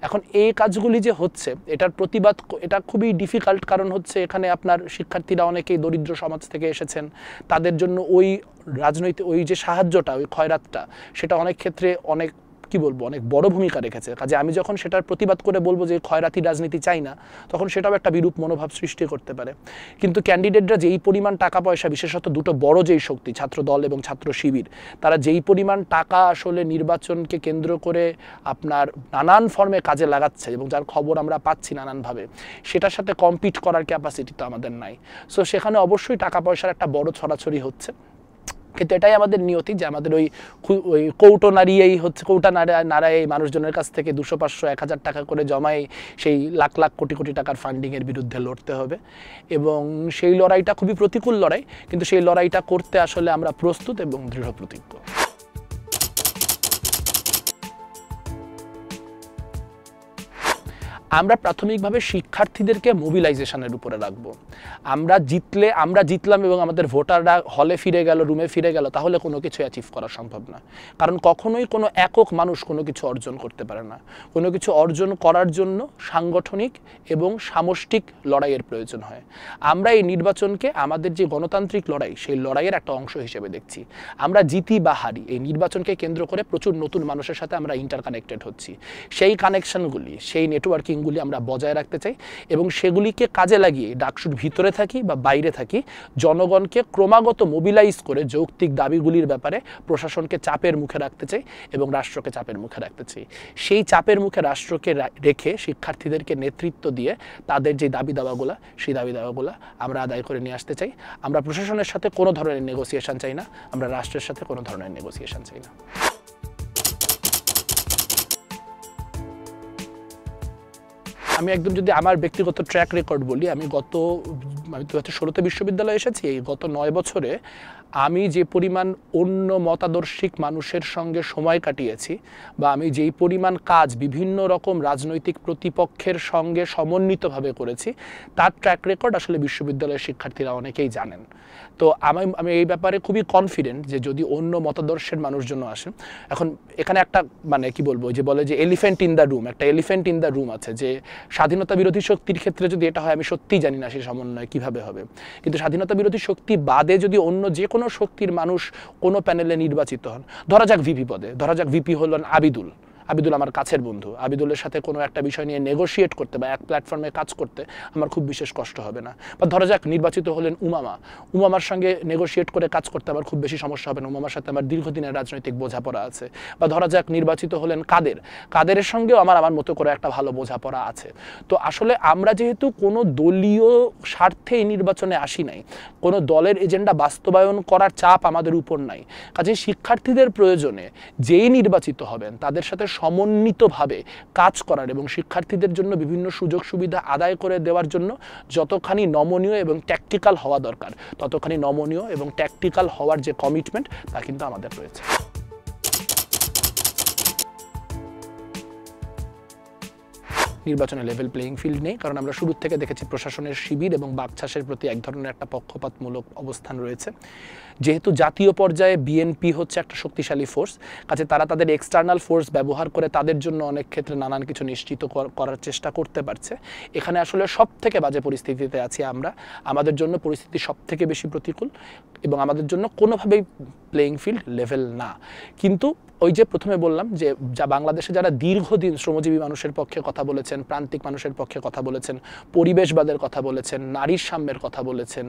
এখন এই কাজগুলি যে হচ্ছে এটার প্রতিবাদ এটা খুবই ডিফিকাল্ট, কারণ হচ্ছে এখানে আপনার শিক্ষার্থীরা অনেকেই দরিদ্র সমাজ থেকে এসেছেন, তাদের জন্য ওই রাজনৈতিক ওই যে সাহায্যটা ওই খয়রাতটা সেটা অনেক ক্ষেত্রে অনেক অনেক বড় ভূমিকা রেখেছে। কাজে আমি যখন সেটার প্রতিবাদ করে বলবো যে খয়রাতি রাজনীতি চাই না, তখন সেটাও একটা বিরূপ মনোভাব সৃষ্টি করতে পারে। কিন্তু ক্যান্ডিডেটরা যেই পরিমাণ টাকা পয়সা, বিশেষত দুটো বড় যেই শক্তি ছাত্র দল এবং ছাত্র শিবির, তারা যেই পরিমাণ টাকা আসলে নির্বাচনকে কেন্দ্র করে আপনার নানান ফর্মে কাজে লাগাচ্ছে এবং যার খবর আমরা পাচ্ছি নানানভাবে, সেটার সাথে কম্পিট করার ক্যাপাসিটি তো আমাদের নাই। সো সেখানে অবশ্যই টাকা পয়সার একটা বড় ছড়াছড়ি হচ্ছে, কিন্তু এটাই আমাদের নিয়তি যে আমাদের ওই কৌটো নাড়িয়েই হচ্ছে, কৌটা নাড়াই মানুষজনের কাছ থেকে 200, 500, 1000 টাকা করে জমাই সেই লাখ লাখ কোটি কোটি টাকার ফান্ডিংয়ের বিরুদ্ধে লড়তে হবে। এবং সেই লড়াইটা খুবই প্রতিকূল লড়াই, কিন্তু সেই লড়াইটা করতে আসলে আমরা প্রস্তুত এবং দৃঢ় প্রতিজ্ঞ। আমরা প্রাথমিকভাবে শিক্ষার্থীদেরকে মোবিলাইজেশনের উপরে রাখবো। আমরা জিতলাম এবং আমাদের ভোটাররা হলে ফিরে গেল, রুমে ফিরে গেল, তাহলে কোনো কিছু অ্যাচিভ করা সম্ভব না। কারণ কখনোই কোনো একক মানুষ কোনো কিছু অর্জন করতে পারে না। কোনো কিছু অর্জন করার জন্য সাংগঠনিক এবং সামষ্টিক লড়াইয়ের প্রয়োজন হয়। আমরা এই নির্বাচনকে আমাদের যে গণতান্ত্রিক লড়াই সেই লড়াইয়ের একটা অংশ হিসেবে দেখছি। আমরা জিতি বা হারি, এই নির্বাচনকে কেন্দ্র করে প্রচুর নতুন মানুষের সাথে আমরা ইন্টারকানেক্টেড হচ্ছি। সেই কানেকশনগুলি, সেই নেটওয়ার্কিংগুলি আমরা বজায় রাখতে চাই এবং সেগুলিকে কাজে লাগিয়ে ডাকসুর ভিতরে থাকি বা বাইরে থাকি জনগণকে ক্রমাগত মোবিলাইজ করে যৌক্তিক দাবিগুলির ব্যাপারে প্রশাসনকে চাপের মুখে রাখতে চাই এবং রাষ্ট্রকে চাপের মুখে রাখতে চাই। সেই চাপের মুখে রাষ্ট্রকে রেখে শিক্ষার্থীদেরকে নেতৃত্ব দিয়ে তাদের যে দাবি দাওয়াগুলো সেই দাবি দাওয়াগুলো আমরা আদায় করে নিয়ে আসতে চাই। আমরা প্রশাসনের সাথে কোনো ধরনের নেগোসিয়েশন চাই না, আমরা রাষ্ট্রের সাথে কোনো ধরনের নেগোসিয়েশন চাই না। আমি একদম যদি আমার ব্যক্তিগত ট্র্যাক রেকর্ড বলি, আমি 2016তে বিশ্ববিদ্যালয়ে এসেছি। এই গত 9 বছরে আমি যে পরিমাণ অন্য মতাদর্শিক মানুষের সঙ্গে সময় কাটিয়েছি বা আমি যেই পরিমাণ কাজ বিভিন্ন রকম রাজনৈতিক প্রতিপক্ষের সঙ্গে সমন্বিতভাবে করেছি, তার ট্র্যাক রেকর্ড আসলে বিশ্ববিদ্যালয়ের শিক্ষার্থীরা অনেকেই জানেন। তো আমি এই ব্যাপারে খুবই কনফিডেন্ট যে যদি অন্য মতাদর্শের মানুষজন আসেন, এখন এখানে একটা যে বলে যে এলিফ্যান্ট ইন দ্য রুম, একটা এলিফ্যান্ট ইন দ্য রুম আছে, যে স্বাধীনতা বিরোধী শক্তির ক্ষেত্রে যদি এটা হয় আমি সত্যিই জানি না সেই সমন্বয় কিভাবে হবে। কিন্তু স্বাধীনতা বিরোধী শক্তি বাদে যদি অন্য যে কোনো শক্তির মানুষ কোনো প্যানেলে নির্বাচিত হন, ধরা যাক ভিপি পদে, ধরা যাক ভিপি হলেন আবিদুল আমার কাছের বন্ধু, আবিদুলের সাথে কোনো একটা বিষয় নিয়ে নেগোশিয়েট করতে বা এক প্ল্যাটফর্মে কাজ করতে আমার খুব বিশেষ কষ্ট হবে না। বা ধরা যাক নির্বাচিত হলেন উমামার সঙ্গে নেগোশিয়েট করে কাজ করতে আমার খুব বেশি সমস্যা হবে না, উমামার সাথে আমার দীর্ঘদিনের রাজনৈতিক বোঝাপড়া আছে। বা ধরা যাক নির্বাচিত হলেন কাদেরের সঙ্গেও আমার মতো করে একটা ভালো বোঝাপড়া আছে। তো আসলে আমরা যেহেতু কোনো দলীয় স্বার্থে এই নির্বাচনে আসি নাই, কোনো দলের এজেন্ডা বাস্তবায়ন করার চাপ আমাদের উপর নাই, কাজে শিক্ষার্থীদের প্রয়োজনে যেই নির্বাচিত হবেন তাদের সাথে সমন্বিতভাবে কাজ করার এবং শিক্ষার্থীদের জন্য বিভিন্ন সুযোগ সুবিধা আদায় করে দেওয়ার জন্য যতখানি নমনীয় এবং ট্যাকটিক্যাল হওয়া দরকার, ততখানি নমনীয় এবং ট্যাকটিক্যাল হওয়ার যে কমিটমেন্ট তা কিন্তু আমাদের রয়েছে। নির্বাচনে লেভেল প্লেয়িং ফিল্ড নেই, কারণ আমরা শুরু থেকে দেখেছি প্রশাসনের শিবির এবং বাকছাসের প্রতি এক ধরনের একটা পক্ষপাতমূলক অবস্থান রয়েছে। যেহেতু জাতীয় পর্যায়ে বিএনপি হচ্ছে একটা শক্তিশালী ফোর্স, কাজে তারা তাদের এক্সটার্নাল ফোর্স ব্যবহার করে তাদের জন্য অনেক ক্ষেত্রে নানান কিছু নিশ্চিত করার চেষ্টা করতে পারছে। এখানে আসলে সব থেকে বাজে পরিস্থিতিতে আছি আমরা, আমাদের জন্য পরিস্থিতি সব থেকে বেশি প্রতিকূল এবং আমাদের জন্য কোনোভাবেই প্লেয়িং ফিল্ড লেভেল না। কিন্তু ওই যে প্রথমে বললাম যে বাংলাদেশে যারা দীর্ঘদিন শ্রমজীবী মানুষের পক্ষে কথা বলেছেন, প্রান্তিক মানুষের পক্ষে কথা বলেছেন, পরিবেশবাদের কথা বলেছেন, নারীর সাম্যের কথা বলেছেন,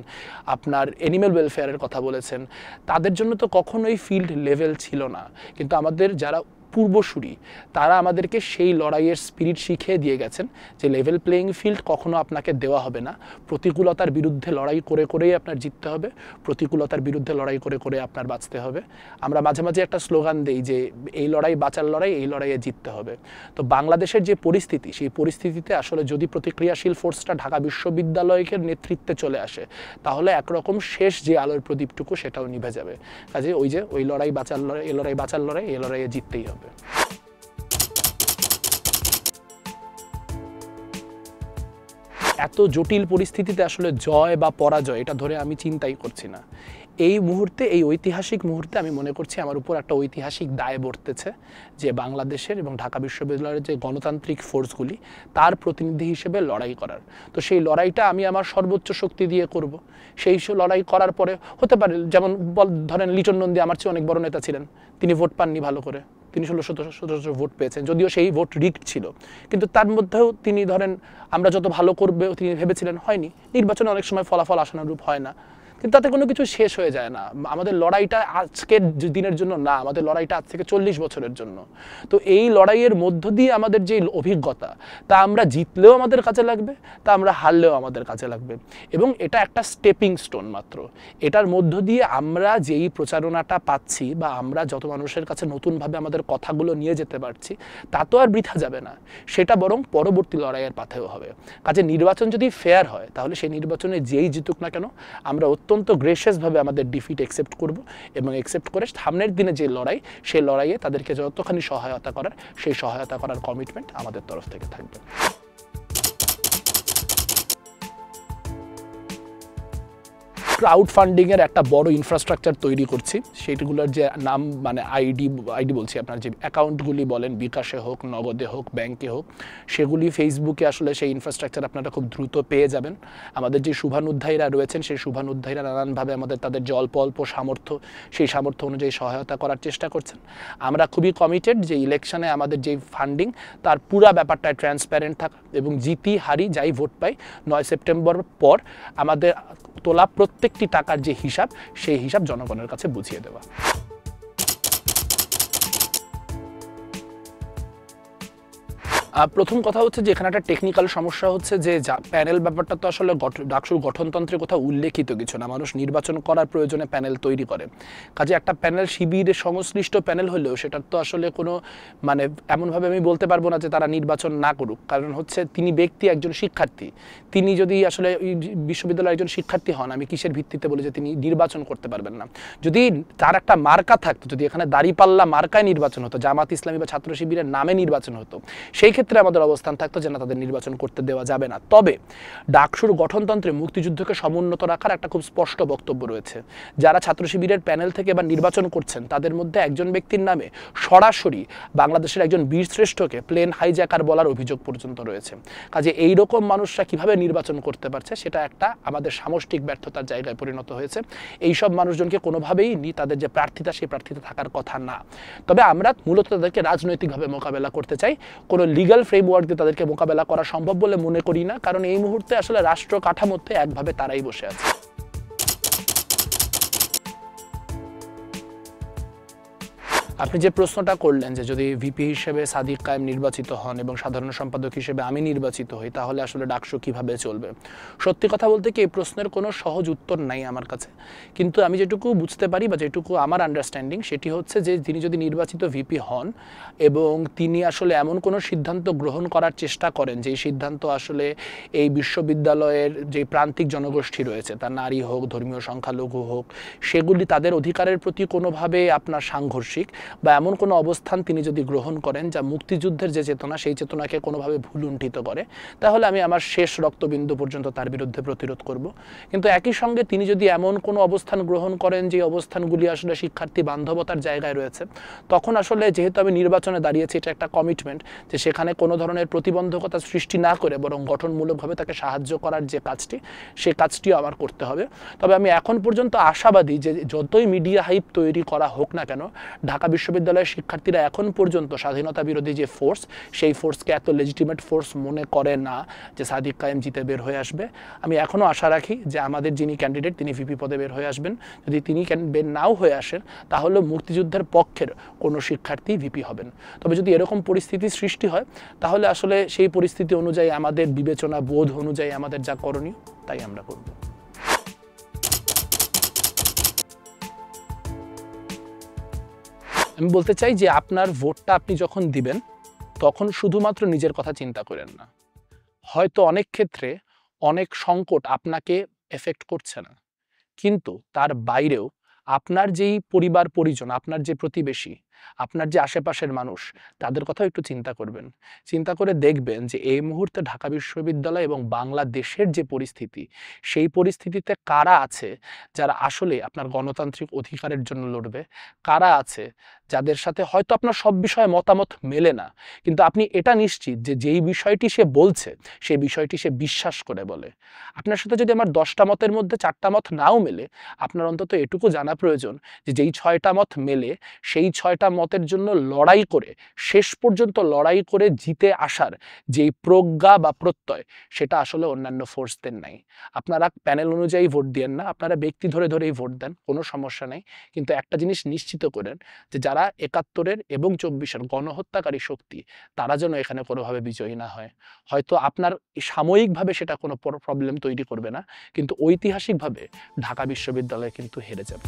আপনার অ্যানিম্যাল ওয়েলফেয়ারের কথা বলেছেন, তাদের জন্য তো কখনোই ফিল্ড লেভেল ছিল না। কিন্তু আমাদের যারা পূর্বসূরি তারা আমাদেরকে সেই লড়াইয়ের স্পিরিট শিখিয়ে দিয়ে গেছেন যে লেভেল প্লেয়িং ফিল্ড কখনো আপনাকে দেওয়া হবে না, প্রতিকূলতার বিরুদ্ধে লড়াই করে করেই আপনার জিততে হবে, প্রতিকূলতার বিরুদ্ধে লড়াই করে করে আপনার বাঁচতে হবে। আমরা মাঝে মাঝে একটা স্লোগান দেই যে এই লড়াই বাঁচার লড়াই, এই লড়াইয়ে জিততে হবে। তো বাংলাদেশের যে পরিস্থিতি, সেই পরিস্থিতিতে আসলে যদি প্রতিক্রিয়াশীল ফোর্সটা ঢাকা বিশ্ববিদ্যালয়ের নেতৃত্বে চলে আসে, তাহলে একরকম শেষ যে আলোর প্রদীপটুকু সেটাও নিভে যাবে। কাজে ওই যে ওই লড়াই বাঁচার লড়াই, এই লড়াই বাঁচার লড়াই, এই লড়াইয়ে জিততেই হবে। এত জটিল পরিস্থিতিতে আসলে জয় বা পরাজয় এটা ধরে আমি চিন্তাই করছি না। এই মুহূর্তে, এই ঐতিহাসিক মুহূর্তে আমি মনে করছি আমার উপর একটা ঐতিহাসিক দায় বর্তেছে যে বাংলাদেশের এবং ঢাকা বিশ্ববিদ্যালয়ের যে গণতান্ত্রিক ফোর্সগুলি তার প্রতিনিধি হিসেবে লড়াই করার। তো সেই লড়াইটা আমি আমার সর্বোচ্চ শক্তি দিয়ে করব। সেই লড়াই করার পরে হতে পারে, যেমন ধরেন লিটন নন্দী আমার চেয়ে অনেক বড় নেতা ছিলেন, তিনি ভোট পাননি ভালো করে, তিনি 1600 ভোট পেয়েছেন, যদিও সেই ভোট রিগড ছিল, কিন্তু তার মধ্যেও তিনি ধরেন আমরা যত ভালো করবে তিনি ভেবেছিলেন, হয়নি। নির্বাচনে অনেক সময় ফলাফল আশানুরূপ হয় না, কিন্তু তাতে কোনো কিছু শেষ হয়ে যায় না। আমাদের লড়াইটা আজকের দিনের জন্য না, আমাদের লড়াইটা আজ থেকে 40 বছরের জন্য। তো এই লড়াইয়ের মধ্য দিয়ে আমাদের যে অভিজ্ঞতা, তা আমরা জিতলেও আমাদের কাজে লাগবে, তা আমরা হারলেও আমাদের কাজে লাগবে। এবং এটা একটা স্টেপিং স্টোন মাত্র। এটার মধ্য দিয়ে আমরা যেই প্রচারণাটা পাচ্ছি বা আমরা যত মানুষের কাছে নতুনভাবে আমাদের কথাগুলো নিয়ে যেতে পারছি, তা তো আর বৃথা যাবে না, সেটা বরং পরবর্তী লড়াইয়ের পাথেও হবে। কাজে নির্বাচন যদি ফেয়ার হয়, তাহলে সেই নির্বাচনে যেই জিতুক না কেন আমরা অত্যন্ত গ্রেসিয়াসভাবে আমাদের ডিফিট অ্যাকসেপ্ট করব এবং অ্যাকসেপ্ট করে সামনের দিনে যে লড়াই, সেই লড়াইয়ে তাদেরকে যতখানি সহায়তা করার, সেই সহায়তা করার কমিটমেন্ট আমাদের তরফ থেকে থাকবে। ক্রাউড ফান্ডিংয়ের একটা বড় ইনফ্রাস্ট্রাকচার তৈরি করছি। সেইগুলোর যে নাম মানে আইডি বলছি, আপনার যে অ্যাকাউন্টগুলি বলেন, বিকাশে হোক, নগদে হোক, ব্যাংকে হোক, সেগুলি ফেসবুকে আসলে সেই ইনফ্রাস্ট্রাকচার আপনারা খুব দ্রুত পেয়ে যাবেন। আমাদের যে শুভানুধ্যায়ীরা রয়েছেন, সেই শুভানুধ্যায়ীরা নানানভাবে আমাদের তাদের যে অল্প অল্প সামর্থ্য, সেই সামর্থ্য অনুযায়ী সহায়তা করার চেষ্টা করছেন। আমরা খুবই কমিটেড যে ইলেকশনে আমাদের যেই ফান্ডিং, তার পুরা ব্যাপারটা ট্রান্সপারেন্ট থাকা এবং জিতি হারি যাই ভোট পাই 9 সেপ্টেম্বর পর আমাদের তোলা প্রত্যেকটি টাকার যে হিসাব, সেই হিসাব জনগণের কাছে বুঝিয়ে দেওয়া। প্রথম কথা হচ্ছে যে এখানে একটা টেকনিক্যাল সমস্যা হচ্ছে যে প্যানেল ব্যাপারটা তো আসলে ডাকসুর গঠনতন্ত্রে কোথাও উল্লেখিত কিছু না। মানুষ নির্বাচন করার প্রয়োজনে প্যানেল তৈরি করে, কাজে একটা প্যানেল শিবিরের সংশ্লিষ্ট প্যানেল হলেও সেটার তো আসলে কোনো মানে এমনভাবে আমি বলতে পারবো না যে তারা নির্বাচন না করুক। কারণ হচ্ছে তিনি ব্যক্তি একজন শিক্ষার্থী, তিনি যদি আসলে বিশ্ববিদ্যালয়ের একজন শিক্ষার্থী হন, আমি কিসের ভিত্তিতে বলি যে তিনি নির্বাচন করতে পারবেন না? যদি তার একটা মার্কা থাকতো, যদি এখানে দাঁড়িপাল্লা মার্কায় নির্বাচন হতো, জামাত ইসলামী বা ছাত্র শিবিরের নামে নির্বাচন হতো, সেই ক্ষেত্রে আমাদের অবস্থান থাকতো যে না, তাদের নির্বাচন করতে দেওয়া যাবে না। তবে ডাকসুর গঠনতন্ত্রে মুক্তিযুদ্ধকে সমুন্নত রাখার একটা খুব স্পষ্ট বক্তব্য রয়েছে। যারা ছাত্র শিবিরের প্যানেল থেকে বা নির্বাচন করছেন, তাদের মধ্যে একজন ব্যক্তির নামে সরাসরি বাংলাদেশের একজন বীরশ্রেষ্ঠকে প্লেন হাইজ্যাকার বলার অভিযোগ পর্যন্ত রয়েছে। কাজে এইরকম মানুষরা কিভাবে নির্বাচন করতে পারছে, সেটা একটা আমাদের সামষ্টিক ব্যর্থতার জায়গায় পরিণত হয়েছে। এইসব মানুষজনকে কোনোভাবেই তাদের যে প্রার্থিতা, সেই প্রার্থিতা থাকার কথা না। তবে আমরা মূলত তাদেরকে রাজনৈতিকভাবে মোকাবেলা করতে চাই, কোনো লিগ্যাল ফ্রেমওয়ার্ক দিয়ে তাদেরকে মোকাবেলা করা সম্ভব বলে মনে করি না। কারণ এই মুহূর্তে আসলে রাষ্ট্র কাঠামোতে একভাবে তারাই বসে আছে। আপনি যে প্রশ্নটা করলেন যে যদি ভিপি হিসেবে সাদিক কায়েম নির্বাচিত হন এবং সাধারণ সম্পাদক হিসেবে আমি নির্বাচিত হই, তাহলে আসলে ডাকসু কিভাবে চলবে? সত্যি কথা বলতে কি, এই প্রশ্নের কোনো সহজ উত্তর নাই আমার কাছে। কিন্তু আমি যেটুকু বুঝতে পারি বা যেটুকু আমার আন্ডারস্ট্যান্ডিং, সেটি হচ্ছে যে তিনি যদি নির্বাচিত ভিপি হন এবং তিনি আসলে এমন কোনো সিদ্ধান্ত গ্রহণ করার চেষ্টা করেন যেই সিদ্ধান্ত আসলে এই বিশ্ববিদ্যালয়ের যে প্রান্তিক জনগোষ্ঠী রয়েছে, তা নারী হোক, ধর্মীয় সংখ্যালঘু হোক, সেগুলি তাদের অধিকারের প্রতি কোনোভাবে আপনার সাংঘর্ষিক, বা এমন কোনো অবস্থান তিনি যদি গ্রহণ করেন যা মুক্তিযুদ্ধের যে চেতনা সেই চেতনাকে কোনোভাবে ভুলুণ্ঠিত করে, তাহলে আমি আমার শেষ রক্তবিন্দু পর্যন্ত তার বিরুদ্ধে প্রতিরোধ করব। কিন্তু একই সঙ্গে তিনি যদি এমন কোনো অবস্থান গ্রহণ করেন যে অবস্থানগুলি আসলে শিক্ষার্থী বান্ধবতার জায়গায় রয়েছে, তখন আসলে যেহেতু আমি নির্বাচনে দাঁড়িয়েছি, এটা একটা কমিটমেন্ট যে সেখানে কোনো ধরনের প্রতিবন্ধকতা সৃষ্টি না করে বরং গঠনমূলকভাবে তাকে সাহায্য করার যে কাজটি, সেই কাজটিও আমার করতে হবে। তবে আমি এখন পর্যন্ত আশাবাদী যে যতই মিডিয়া হাইপ তৈরি করা হোক না কেন, ঢাকা বিশ্ববিদ্যালয়ের শিক্ষার্থীরা এখন পর্যন্ত স্বাধীনতা বিরোধী যে ফোর্স, সেই ফোর্সকে এত লেজিটিমেট ফোর্স মনে করে না যে সাদিক কায়েম জিতে বের হয়ে আসবে। আমি এখনও আশা রাখি যে আমাদের যিনি ক্যান্ডিডেট তিনি ভিপি পদে বের হয়ে আসবেন। যদি তিনি বের নাও হয়ে আসেন, তাহলে মুক্তিযুদ্ধের পক্ষের কোনো শিক্ষার্থী ভিপি হবেন। তবে যদি এরকম পরিস্থিতি সৃষ্টি হয়, তাহলে আসলে সেই পরিস্থিতি অনুযায়ী আমাদের বিবেচনা বোধ অনুযায়ী আমাদের যা করণীয় তাই আমরা করব। আমি বলতে চাই যে আপনার ভোটটা আপনি যখন দিবেন, তখন শুধুমাত্র নিজের কথা চিন্তা করেন না। হয়তো অনেক ক্ষেত্রে অনেক সংকট আপনাকে এফেক্ট করছে না, কিন্তু তার বাইরেও আপনার যেই পরিবার পরিজন, আপনার যে প্রতিবেশী, আপনার যে আশেপাশের মানুষ, তাদের কথাও একটু চিন্তা করবেন। চিন্তা করে দেখবেন যে এই মুহূর্তে ঢাকা বিশ্ববিদ্যালয় এবং বাংলাদেশের যে পরিস্থিতি, সেই পরিস্থিতিতে কারা আছে যারা আসলে আপনার গণতান্ত্রিক অধিকারের জন্য লড়বে, কারা আছে যাদের সাথে হয়তো আপনার সব বিষয়ে মতামত মেলে না, কিন্তু আপনি এটা নিশ্চিত যে যেই বিষয়টি সে বলছে সেই বিষয়টি সে বিশ্বাস করে বলে। আপনার সাথে যদি আমার 10টা মতের মধ্যে 4টা মত নাও মেলে, আপনার অন্তত এটুকু জানা প্রয়োজন যে যেই 6টা মত মেলে, সেই 6টা মতের জন্য লড়াই করে, শেষ পর্যন্ত লড়াই করে জিতে আসার যেই প্রজ্ঞা বা প্রত্যয়, সেটা আসলে অন্যান্য ফোর্সদের নাই। আপনারা প্যানেল অনুযায়ী ভোট দেন না, আপনারা ব্যক্তি ধরে ধরেই ভোট দেন, কোনো সমস্যা নেই। কিন্তু একটা জিনিস নিশ্চিত করেন যে যারা 71-এর এবং 24-এর গণহত্যাকারী শক্তি, তারা যেন এখানে কোনোভাবে বিজয়ী না হয়। হয়তো আপনার সাময়িকভাবে সেটা কোনো প্রবলেম তৈরি করবে না, কিন্তু ঐতিহাসিকভাবে ঢাকা বিশ্ববিদ্যালয় কিন্তু হেরে যাবে।